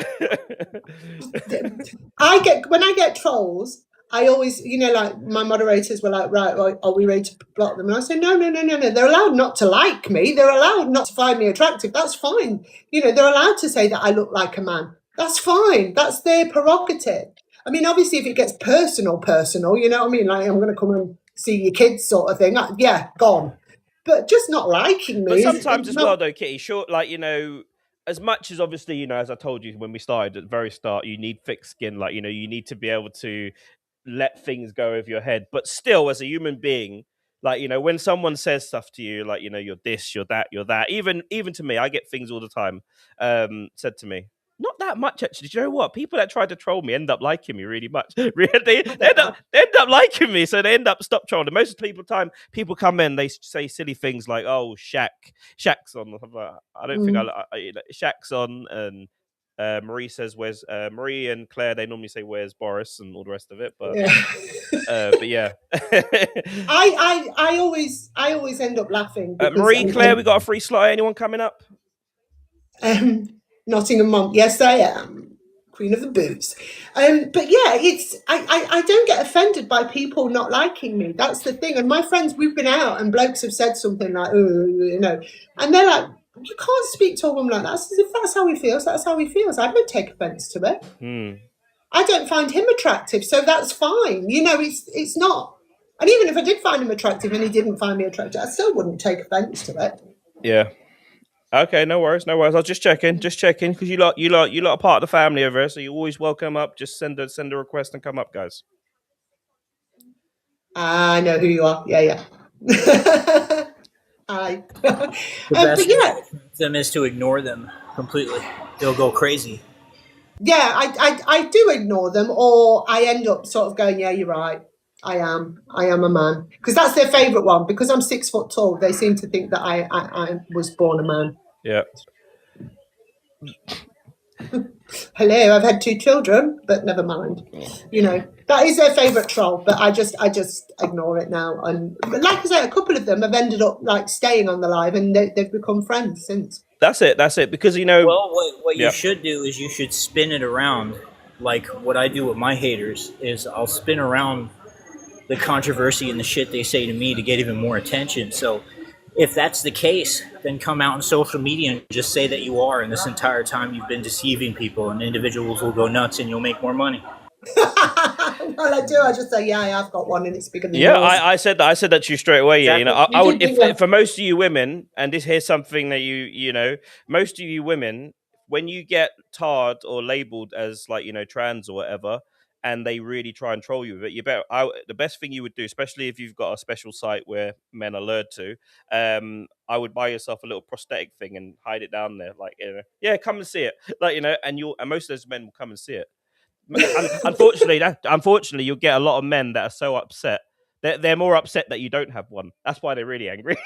When I get trolls, I always, like my moderators were like, right, are we ready to block them? And I say, no. They're allowed not to like me. They're allowed not to find me attractive. That's fine. They're allowed to say that I look like a man. That's fine. That's their prerogative. I mean, obviously, if it gets personal, you know what I mean? Like, I'm going to come and see your kids sort of thing. Yeah, gone. But just not liking me. But sometimes as well, though, Kitty, sure, like, as much as obviously, as I told you when we started at the very start, you need thick skin. Like, you need to be able to let things go over your head. But still, as a human being, like, when someone says stuff to you, like, you're this, you're that, even to me, I get things all the time said to me. Not that much, actually. Do you know what? People that try to troll me end up liking me really much. They end up liking me, so they end up stop trolling. Most people come in, they say silly things like, "Oh, Shaq's on." I don't think Shaq's on, and Marie says, "Where's Marie and Claire?" They normally say, "Where's Boris?" and all the rest of it. But but yeah, I always end up laughing. Marie, Claire, we got a free slot. Anyone coming up? Nottingham Monk. Yes, I am. Queen of the Boots. But yeah, I don't get offended by people not liking me. That's the thing. And my friends, we've been out and blokes have said something like, and they're like, you can't speak to a woman like that. As if that's how he feels, that's how he feels. I don't take offense to it. I don't find him attractive, so that's fine. It's not. And even if I did find him attractive and he didn't find me attractive, I still wouldn't take offense to it. Yeah. Okay, no worries. I was just checking, because you lot are part of the family over here, so you're always welcome up. Just send a request and come up, guys. I know who you are. Yeah. Hi. The best thing for them is to ignore them completely. They'll go crazy. Yeah, I do ignore them, or I end up sort of going, yeah, you're right. I am a man, because that's their favourite one. Because I'm 6 foot tall, they seem to think that I was born a man. Yeah. Hello, I've had 2 children, but never mind. That is their favourite troll, but I just ignore it now. And like I say, a couple of them have ended up like staying on the live, and they've become friends since. That's it. Because Well, what you should do is you should spin it around, like what I do with my haters. Is I'll spin around the controversy and the shit they say to me to get even more attention. So if that's the case, then come out on social media and just say that you are, and this entire time you've been deceiving people, and individuals will go nuts and you'll make more money. Well, I do. I just say, yeah, I've got one, and it's bigger than yours. Yeah, I said that to you straight away. Yeah, Exactly. I would, if for most of you women, and here's something that most of you women, when you get tarred or labelled as like trans or whatever, and they really try and troll you with it, the best thing you would do, especially if you've got a special site where men are lured to, I would buy yourself a little prosthetic thing and hide it down there, like, yeah, come and see it, like, and most of those men will come and see it. Unfortunately, you'll get a lot of men that are so upset. They're more upset that you don't have one. That's why they're really angry.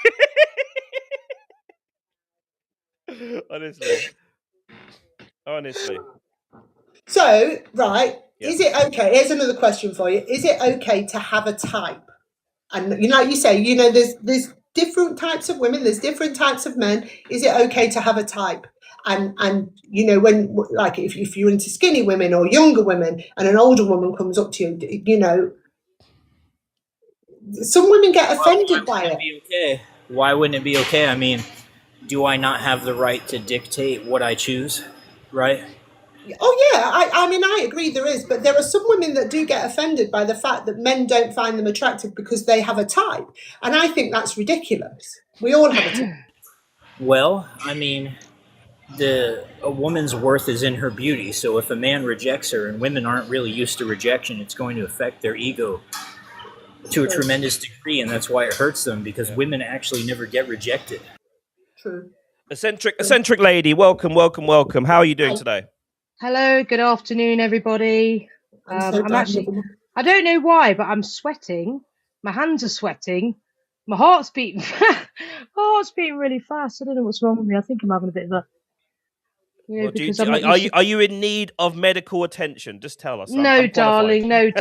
Honestly. So, right, Yeah. is it okay? Here's another question for you. Is it okay to have a type? And like you say, there's different types of women, there's different types of men. Is it okay to have a type? And when, like, if you're into skinny women or younger women, and an older woman comes up to you, some women get offended by it. Okay. Why wouldn't it be okay? I mean, do I not have the right to dictate what I choose? Right? Oh yeah, I mean, I agree there is, but there are some women that do get offended by the fact that men don't find them attractive because they have a type, and I think that's ridiculous. We all have a type. Well, I mean, a woman's worth is in her beauty, so if a man rejects her, and women aren't really used to rejection, it's going to affect their ego to a tremendous degree, and that's why it hurts them, because women actually never get rejected. True. Eccentric lady, welcome. How are you doing today? Hello, good afternoon, everybody. I'm actually, I don't know why, but I'm sweating. My hands are sweating. My heart's beating. My heart's beating really fast. I don't know what's wrong with me. I think I'm having a bit of a. Are you in need of medical attention? Just tell us. No, darling. I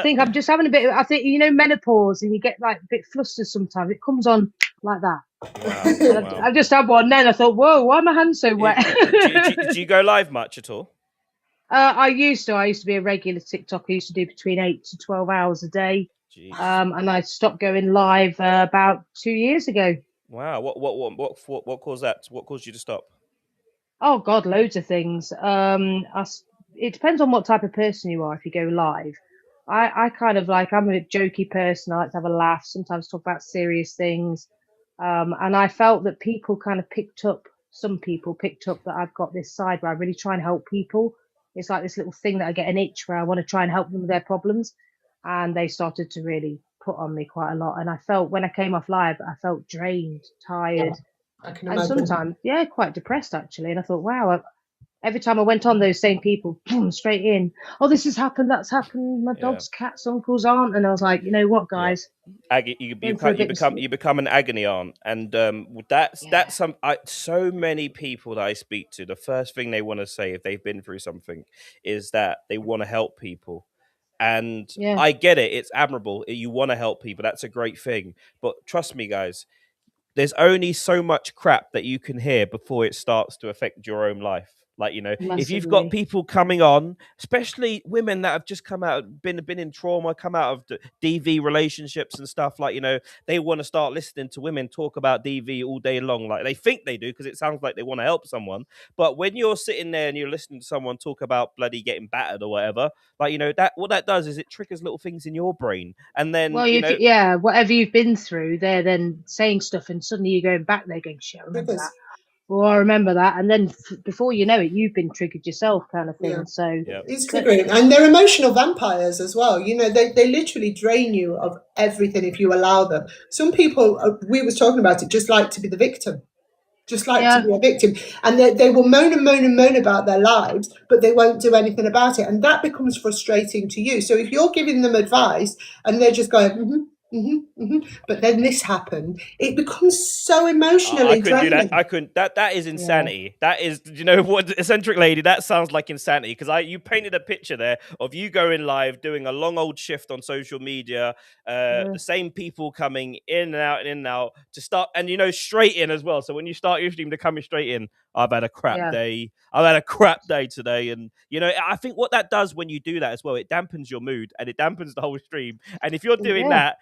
think I'm just having a bit. I think menopause, and you get like a bit flustered sometimes. It comes on like that. Wow. I just had one. Then I thought, whoa, why are my hands so wet? Do you go live much at all? I used to be a regular TikToker. I used to do between 8 to 12 hours a day. And I stopped going live about 2 years ago. Wow. What caused that? What caused you to stop? Oh God, loads of things. It depends on what type of person you are. If you go live, I kind of like, I'm a jokey person. I like to have a laugh. Sometimes talk about serious things. And I felt that some people picked up that I've got this side where I really try and help people. It's like this little thing that I get an itch where I want to try and help them with their problems. And they started to really put on me quite a lot. And I felt, when I came off live, I felt drained, tired. I can and imagine. sometimes, quite depressed actually. And I thought, wow, every time I went on, those same people, boom, straight in. Oh, this has happened, that's happened. My dog's cats, uncles, aunt. And I was like, you know what, guys? You become an agony aunt, and so many people that I speak to, the first thing they want to say if they've been through something is that they want to help people. And I get it, it's admirable, you want to help people, that's a great thing, but trust me, guys, there's only so much crap that you can hear before it starts to affect your own life. Like, if you've got people coming on, especially women that have just come out, been in trauma, come out of DV relationships and stuff, like, they want to start listening to women talk about DV all day long. Like, they think they do because it sounds like they want to help someone. But when you're sitting there and you're listening to someone talk about bloody getting battered or whatever, like, that what that does is it triggers little things in your brain. And then, whatever you've been through, they're then saying stuff, and suddenly you're going back there going, shit, I remember that. Well, I remember that, and then before you know it, you've been triggered yourself, kind of thing. Yeah. So it's triggering, and they're emotional vampires as well. They literally drain you of everything if you allow them. Some people, we was talking about it, just like to be the victim, to be a victim, and they will moan and moan and moan about their lives, but they won't do anything about it, and that becomes frustrating to you. So if you're giving them advice and they're just going, but then this happened, it becomes so emotionally draining. Do that. I couldn't. That is insanity. That is, what, eccentric lady, that sounds like insanity, because you painted a picture there of you going live, doing a long old shift on social media, the same people coming in and out to start, and straight in as well. So when you start your stream, they're coming straight in. I've had a crap day. I've had a crap day today. And, I think what that does when you do that as well, it dampens your mood and it dampens the whole stream. And if you're doing that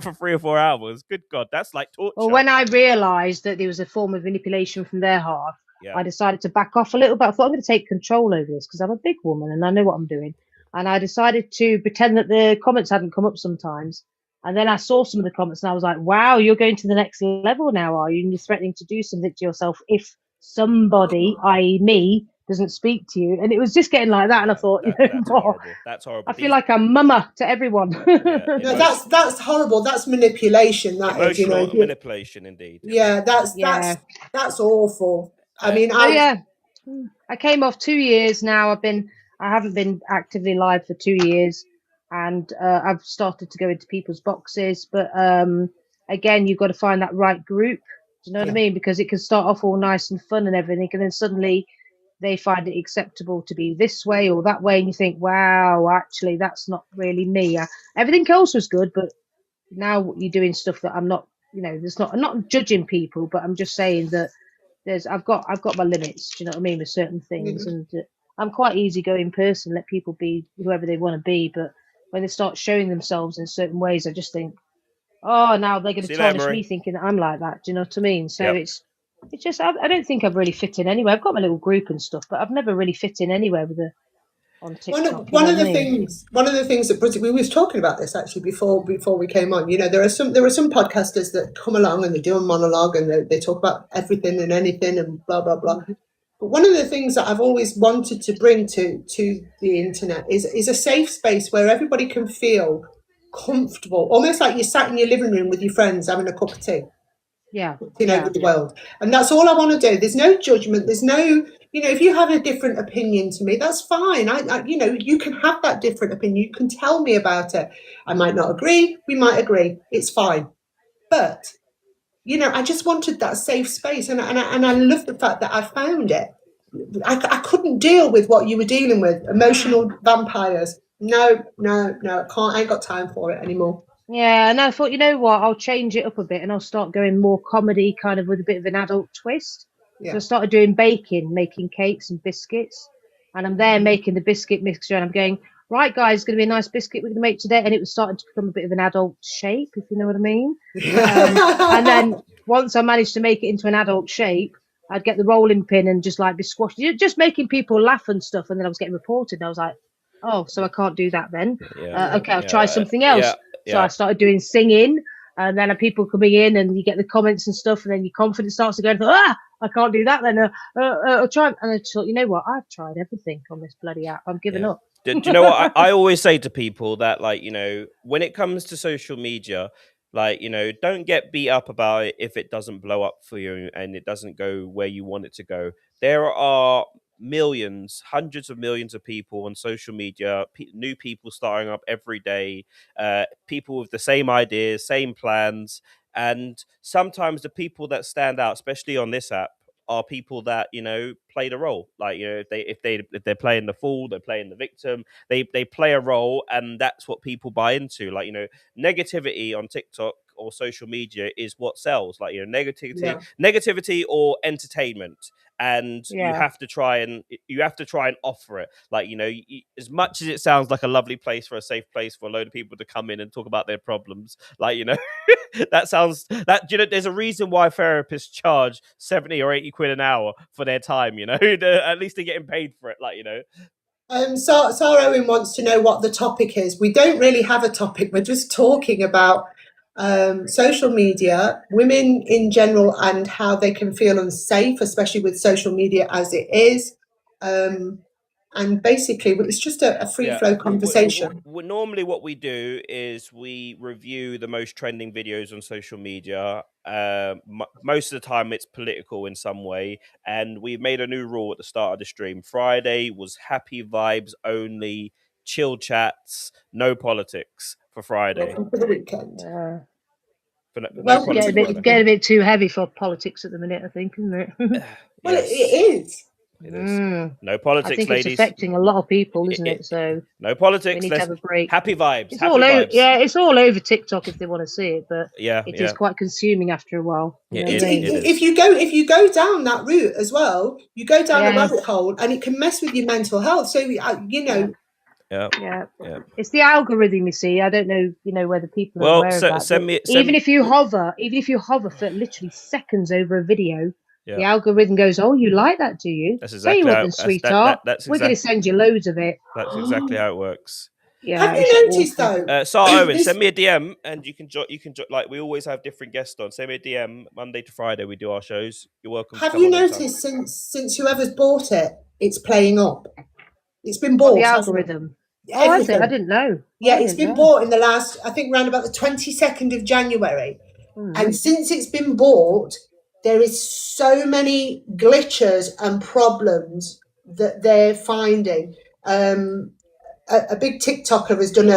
for 3 or 4 hours, good God, that's like torture. Well, when I realised that there was a form of manipulation from their half, I decided to back off a little bit. I thought, I'm going to take control over this because I'm a big woman and I know what I'm doing. And I decided to pretend that the comments hadn't come up sometimes. And then I saw some of the comments and I was like, wow, you're going to the next level now, are you? And you're threatening to do something to yourself if somebody, i.e. me, doesn't speak to you, and it was just getting like that. And I thought, That's horrible. That's horrible. I feel like I'm mama to everyone. No, that's horrible. That's manipulation. That is, you emotional know. manipulation, indeed. Yeah, that's awful. I mean, I came off 2 years now. I haven't been actively live for 2 years, and I've started to go into people's boxes. But again, you've got to find that right group. Do you know what I mean? Because it can start off all nice and fun and everything, and then suddenly they find it acceptable to be this way or that way, and you think, wow, actually, that's not really me. Everything else was good, but now you're doing stuff that I'm not. You know, I'm not judging people, but I'm just saying that I've got my limits. Do you know what I mean with certain things, and I'm quite easygoing person. Let people be whoever they want to be, but when they start showing themselves in certain ways, I just think, oh, now they're going to tarnish me thinking that I'm like that. Do you know what I mean? So it's just I don't think I've really fit in anywhere. I've got my little group and stuff, but I've never really fit in anywhere with on TikTok. One of the things that we was talking about this actually before we came on. You know, there are some podcasters that come along and they do a monologue and they talk about everything and anything and blah blah blah. But one of the things that I've always wanted to bring to the internet is a safe space where everybody can feel comfortable, almost like you sat in your living room with your friends having a cup of tea. With the world. And that's all I want to do. There's no judgment. There's no, you know, if you have a different opinion to me, that's fine. I you know, you can have that different opinion. You can tell me about it. I might not agree. We might agree. It's fine. But, you know, I just wanted that safe space. And I love the fact that I found it. I couldn't deal with what you were dealing with. Emotional vampires. No, I can't. I ain't got time for it anymore. Yeah, and I thought, you know what, I'll change it up a bit and I'll start going more comedy, kind of with a bit of an adult twist. So I started doing baking, making cakes and biscuits, and I'm there making the biscuit mixture, and I'm going, right, guys, it's going to be a nice biscuit we're going to make today, and it was starting to become a bit of an adult shape, if you know what I mean. And then once I managed to make it into an adult shape, I'd get the rolling pin and just like be squashed, just making people laugh and stuff, and then I was getting reported, and I was like, oh, so I can't do that then. Okay, I'll try something else. So I started doing singing, and then people coming in, and you get the comments and stuff, and then your confidence starts to go, I can't do that then. I'll try. And I thought, you know what? I've tried everything on this bloody app. I'm giving up. Do you know what? I always say to people that, like, you know, when it comes to social media, like, you know, don't get beat up about it if it doesn't blow up for you and it doesn't go where you want it to go. There are millions, hundreds of millions of people on social media, new people starting up every day, people with the same ideas, same plans. And sometimes the people that stand out, especially on this app, are people that, you know, play the role. Like, you know, if they're playing the fool, they're playing the victim, they play a role, and that's what people buy into. Like, you know, negativity on TikTok or social media is what sells. Like, you know, negativity or entertainment. And you have to try and offer it. Like, you know, as much as it sounds like a lovely place for a safe place for a load of people to come in and talk about their problems, like, you know, you know, there's a reason why therapists charge 70 or 80 quid an hour for their time, you know. At least they're getting paid for it, like, you know. Sarah Owen wants to know what the topic is. We don't really have a topic. We're just talking about social media, women in general, and how they can feel unsafe, especially with social media as it is. And basically, it's just a free-flow conversation. Normally what we do is we review the most trending videos on social media. Most of the time it's political in some way. And we've made a new rule at the start of the stream. Friday was happy vibes only, chill chats, no politics for Friday. For the weekend. Well, it's getting a bit too heavy for politics at the minute, I think, isn't it? Well, it is. It is. No politics, I think ladies. It's affecting a lot of people, isn't it? So no politics. We need to have a break. Happy vibes. It's all over. Yeah, it's all over TikTok if they want to see it, but it is quite consuming after a while. If you go down that route as well, you go down a rabbit hole, and it can mess with your mental health. So you know. Yeah. It's the algorithm, you see. I don't know, you know, whether people are aware of that. Even if you hover for literally seconds over a video, the algorithm goes, "Oh, you like that, do you? That's exactly how, sweetheart. We're going to send you loads of it." That's exactly how it works. Yeah. Have you noticed though? Sarah Owen, send me a DM, and you can like we always have different guests on. Send me a DM Monday to Friday. We do our shows. You're welcome. Have you noticed since whoever's bought it it's playing up. It's been What, bought. the hasn't it? algorithm? Oh, has it? I Everything. didn't know. Yeah, I it's didn't been know. bought in the last, I think, around about the 22nd of January. And since it's been bought, there is so many glitches and problems that they're finding. A big TikToker has done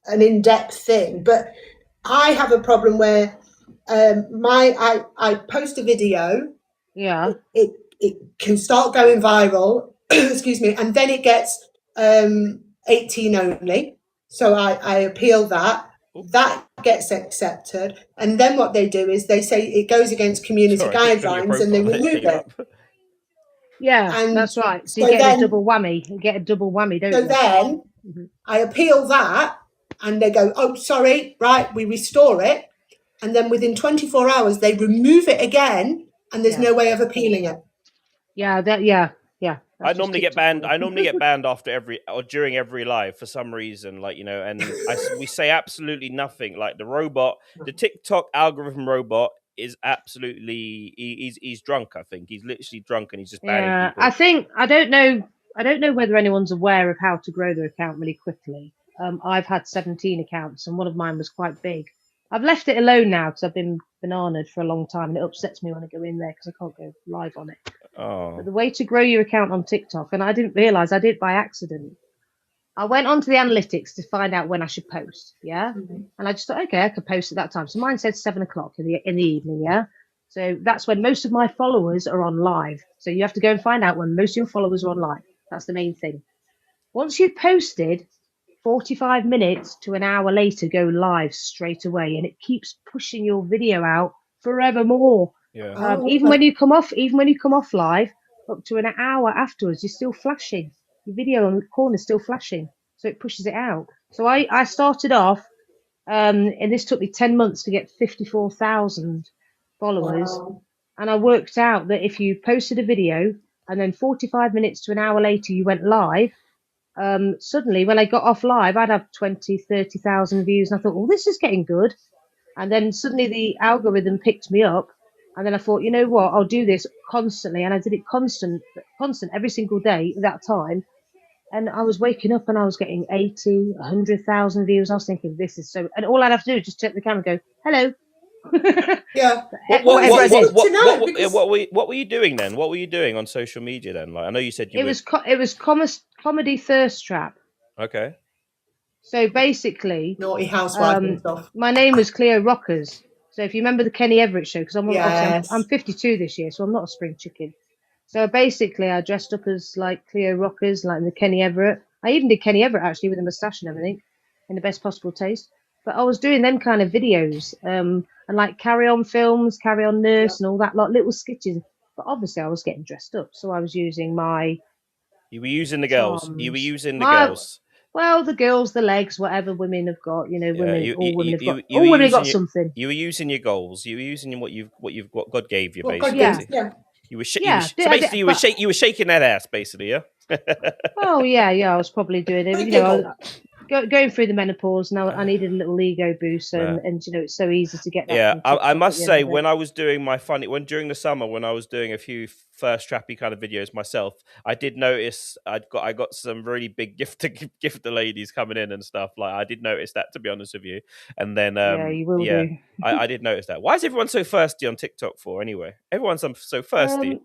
an in-depth thing, but I have a problem where I post a video, Yeah. it can start going viral, excuse me, and then it gets 18 only. So I appeal that. That gets accepted, and then what they do is they say it goes against community Sorry, I keep clicking your guidelines, and they profile and it remove came it. up. Yeah, And that's right. So so you get a then- double whammy. You get a double whammy, don't So you? then I appeal that, and they go, "Oh, sorry, right, we restore it," and then within 24 hours they remove it again, and there's Yeah. no way of appealing it. Yeah, yeah. I That's normally just get banned. TikTok. I normally get banned after every or during every live for some reason, like, you know. And we say absolutely nothing. Like the TikTok algorithm robot is absolutely he's drunk. I think he's literally drunk and he's just banning Yeah, people. I think I don't know whether anyone's aware of how to grow their account really quickly. I've had 17 accounts, and one of mine was quite big. I've left it alone now because I've been bananaed for a long time, and it upsets me when I go in there because I can't go live on it. Oh, But the way to grow your account on TikTok, and I didn't realize I did it by accident. I went onto the analytics to find out when I should post, yeah, and I just thought, okay, I could post at that time. So mine said 7 o'clock in the evening, yeah. So that's when most of my followers are on live. So you have to go and find out when most of your followers are on live. That's the main thing. Once you've posted, 45 minutes to an hour later, go live straight away, and it keeps pushing your video out forevermore. yeah. Even when you come off live, up to an hour afterwards, you're still flashing. Your video on the corner is still flashing, so it pushes it out. So I started off, and this took me 10 months to get 54,000 followers, Wow. and I worked out that if you posted a video and then 45 minutes to an hour later you went live, suddenly when I got off live, I'd have 20, 30,000 views, and I thought, well, this is getting good. And then suddenly the algorithm picked me up, and then I thought, you know what, I'll do this constantly, and I did it constant every single day at that time. And I was waking up and I was getting 80, 100,000 views. I was thinking, this is so, and all I'd have to do is just turn the camera and go, hello. Yeah. Whatever I did. to know, because- What were you doing then? What were you doing on social media then? Like, I know you said you It was comedy thirst trap. okay. So basically, Naughty housewife and stuff. my name was Cleo Rockers. So if you remember the Kenny Everett show, because Yes. I'm 52 this year, so I'm not a spring chicken. So basically, I dressed up as like Cleo Rockers, like in the Kenny Everett. I even did Kenny Everett actually with a moustache and everything, in the best possible taste. But I was doing them kind of videos, and like Carry On Films, Carry On Nurse, and all that, like little sketches. But obviously, I was getting dressed up, so I was using my You were using the girls. You were Charms. using the My- girls. well, the girls, the legs, whatever women have got, you know, women, all women have got, you all were women have got using something. You were using your goals. You were using what God gave you, What God basically. gives, yeah. You were Yeah, so basically you were shaking that ass, basically, yeah. Oh yeah, I was probably doing it. You know, going through the menopause, and I needed a little ego boost, and you know, it's so easy to get that. Yeah, from I TikTok must at the say, end of it. when I was doing my during the summer, when I was doing a few first trappy kind of videos myself, I did notice I got some really big gifter ladies coming in and stuff. Like, I did notice that, to be honest with you. And then Yeah, you will do. I did notice that. Why is everyone so thirsty on TikTok for anyway? Everyone's so thirsty.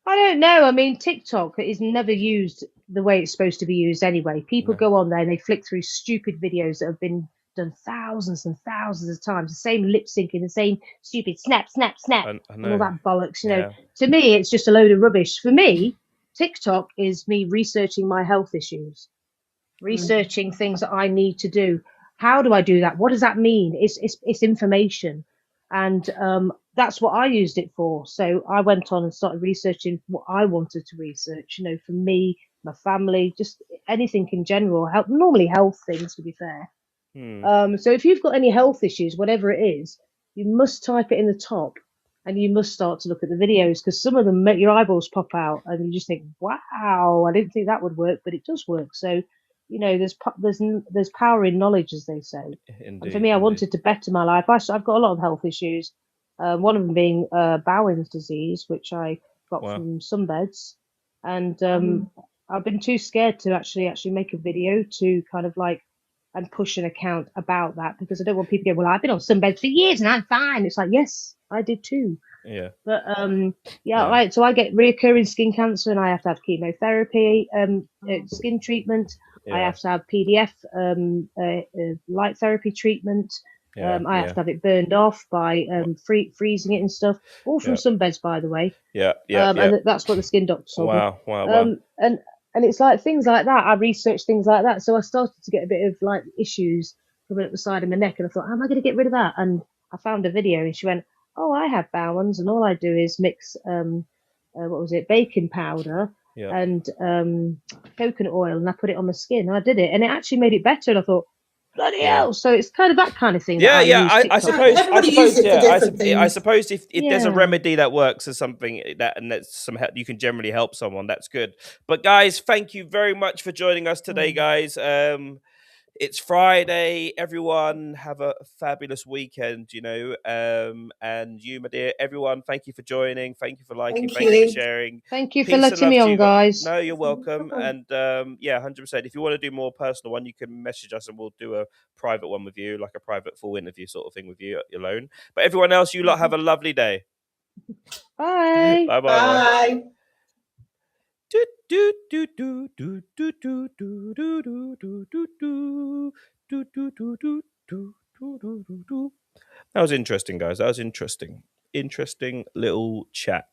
I don't know. I mean, TikTok is never used the way it's supposed to be used anyway. People go on there and they flick through stupid videos that have been done thousands and thousands of times, the same lip syncing, the same stupid snap, snap, snap, I and all know. that bollocks. You know, Yeah. to me, it's just a load of rubbish. For me, TikTok is me researching my health issues, researching things that I need to do. How do I do that? What does that mean? It's information, and that's what I used it for. So I went on and started researching what I wanted to research. You know, for me, my family, just anything in general. Normally health things, to be fair. So if you've got any health issues, whatever it is, you must type it in the top, and you must start to look at the videos, because some of them make your eyeballs pop out, and you just think, "Wow, I didn't think that would work," but it does work. So, you know, there's power in knowledge, as they say. And for me, I wanted to better my life. I've got a lot of health issues. One of them being Bowen's disease, which I got Wow. from sunbeds. and I've been too scared to actually make a video to kind of like and push an account about that, because I don't want people to go, well, I've been on sunbeds for years and I'm fine. It's like, yes, I did too. Yeah. But yeah, Yeah. right. So I get reoccurring skin cancer, and I have to have chemotherapy, skin treatment. I Yeah. have to have PDF, light therapy treatment. Yeah. I have to have it burned off by freezing it and stuff. All from Yeah. sunbeds, by the way. Yeah. Yeah. And that's what the skin doctor told me. Wow. Wow. Wow. And it's like things like that. I researched things like that, so I started to get a bit of like issues coming up the side of my neck, and I thought, how am I going to get rid of that? And I found a video, and she went, oh, I have Bowens, and all I do is mix baking powder Yeah. and coconut oil, and I put it on my skin. And I did it, and it actually made it better. And I thought, bloody Yeah. hell! So it's kind of that kind of thing. Yeah, that yeah. use I TikTok suppose. for. Everybody uses it for different I things. suppose if there's a Yeah. remedy that works or something that, and that's some help, you can generally help someone. That's good. But guys, thank you very much for joining us today, guys. It's Friday. Everyone have a fabulous weekend, you know. And you, my dear, everyone, thank you for joining. Thank you for liking. Thank Thank you you. for sharing. Thank you for Peace and letting love me to on, you guys. No, you're welcome. problem. And yeah, 100%. If you want to do more personal one, you can message us and we'll do a private one with you, like a private full interview sort of thing with you alone. But everyone else, you lot have a lovely day. Bye. Bye bye. Bye. That was interesting, guys. That was interesting. Interesting little chat.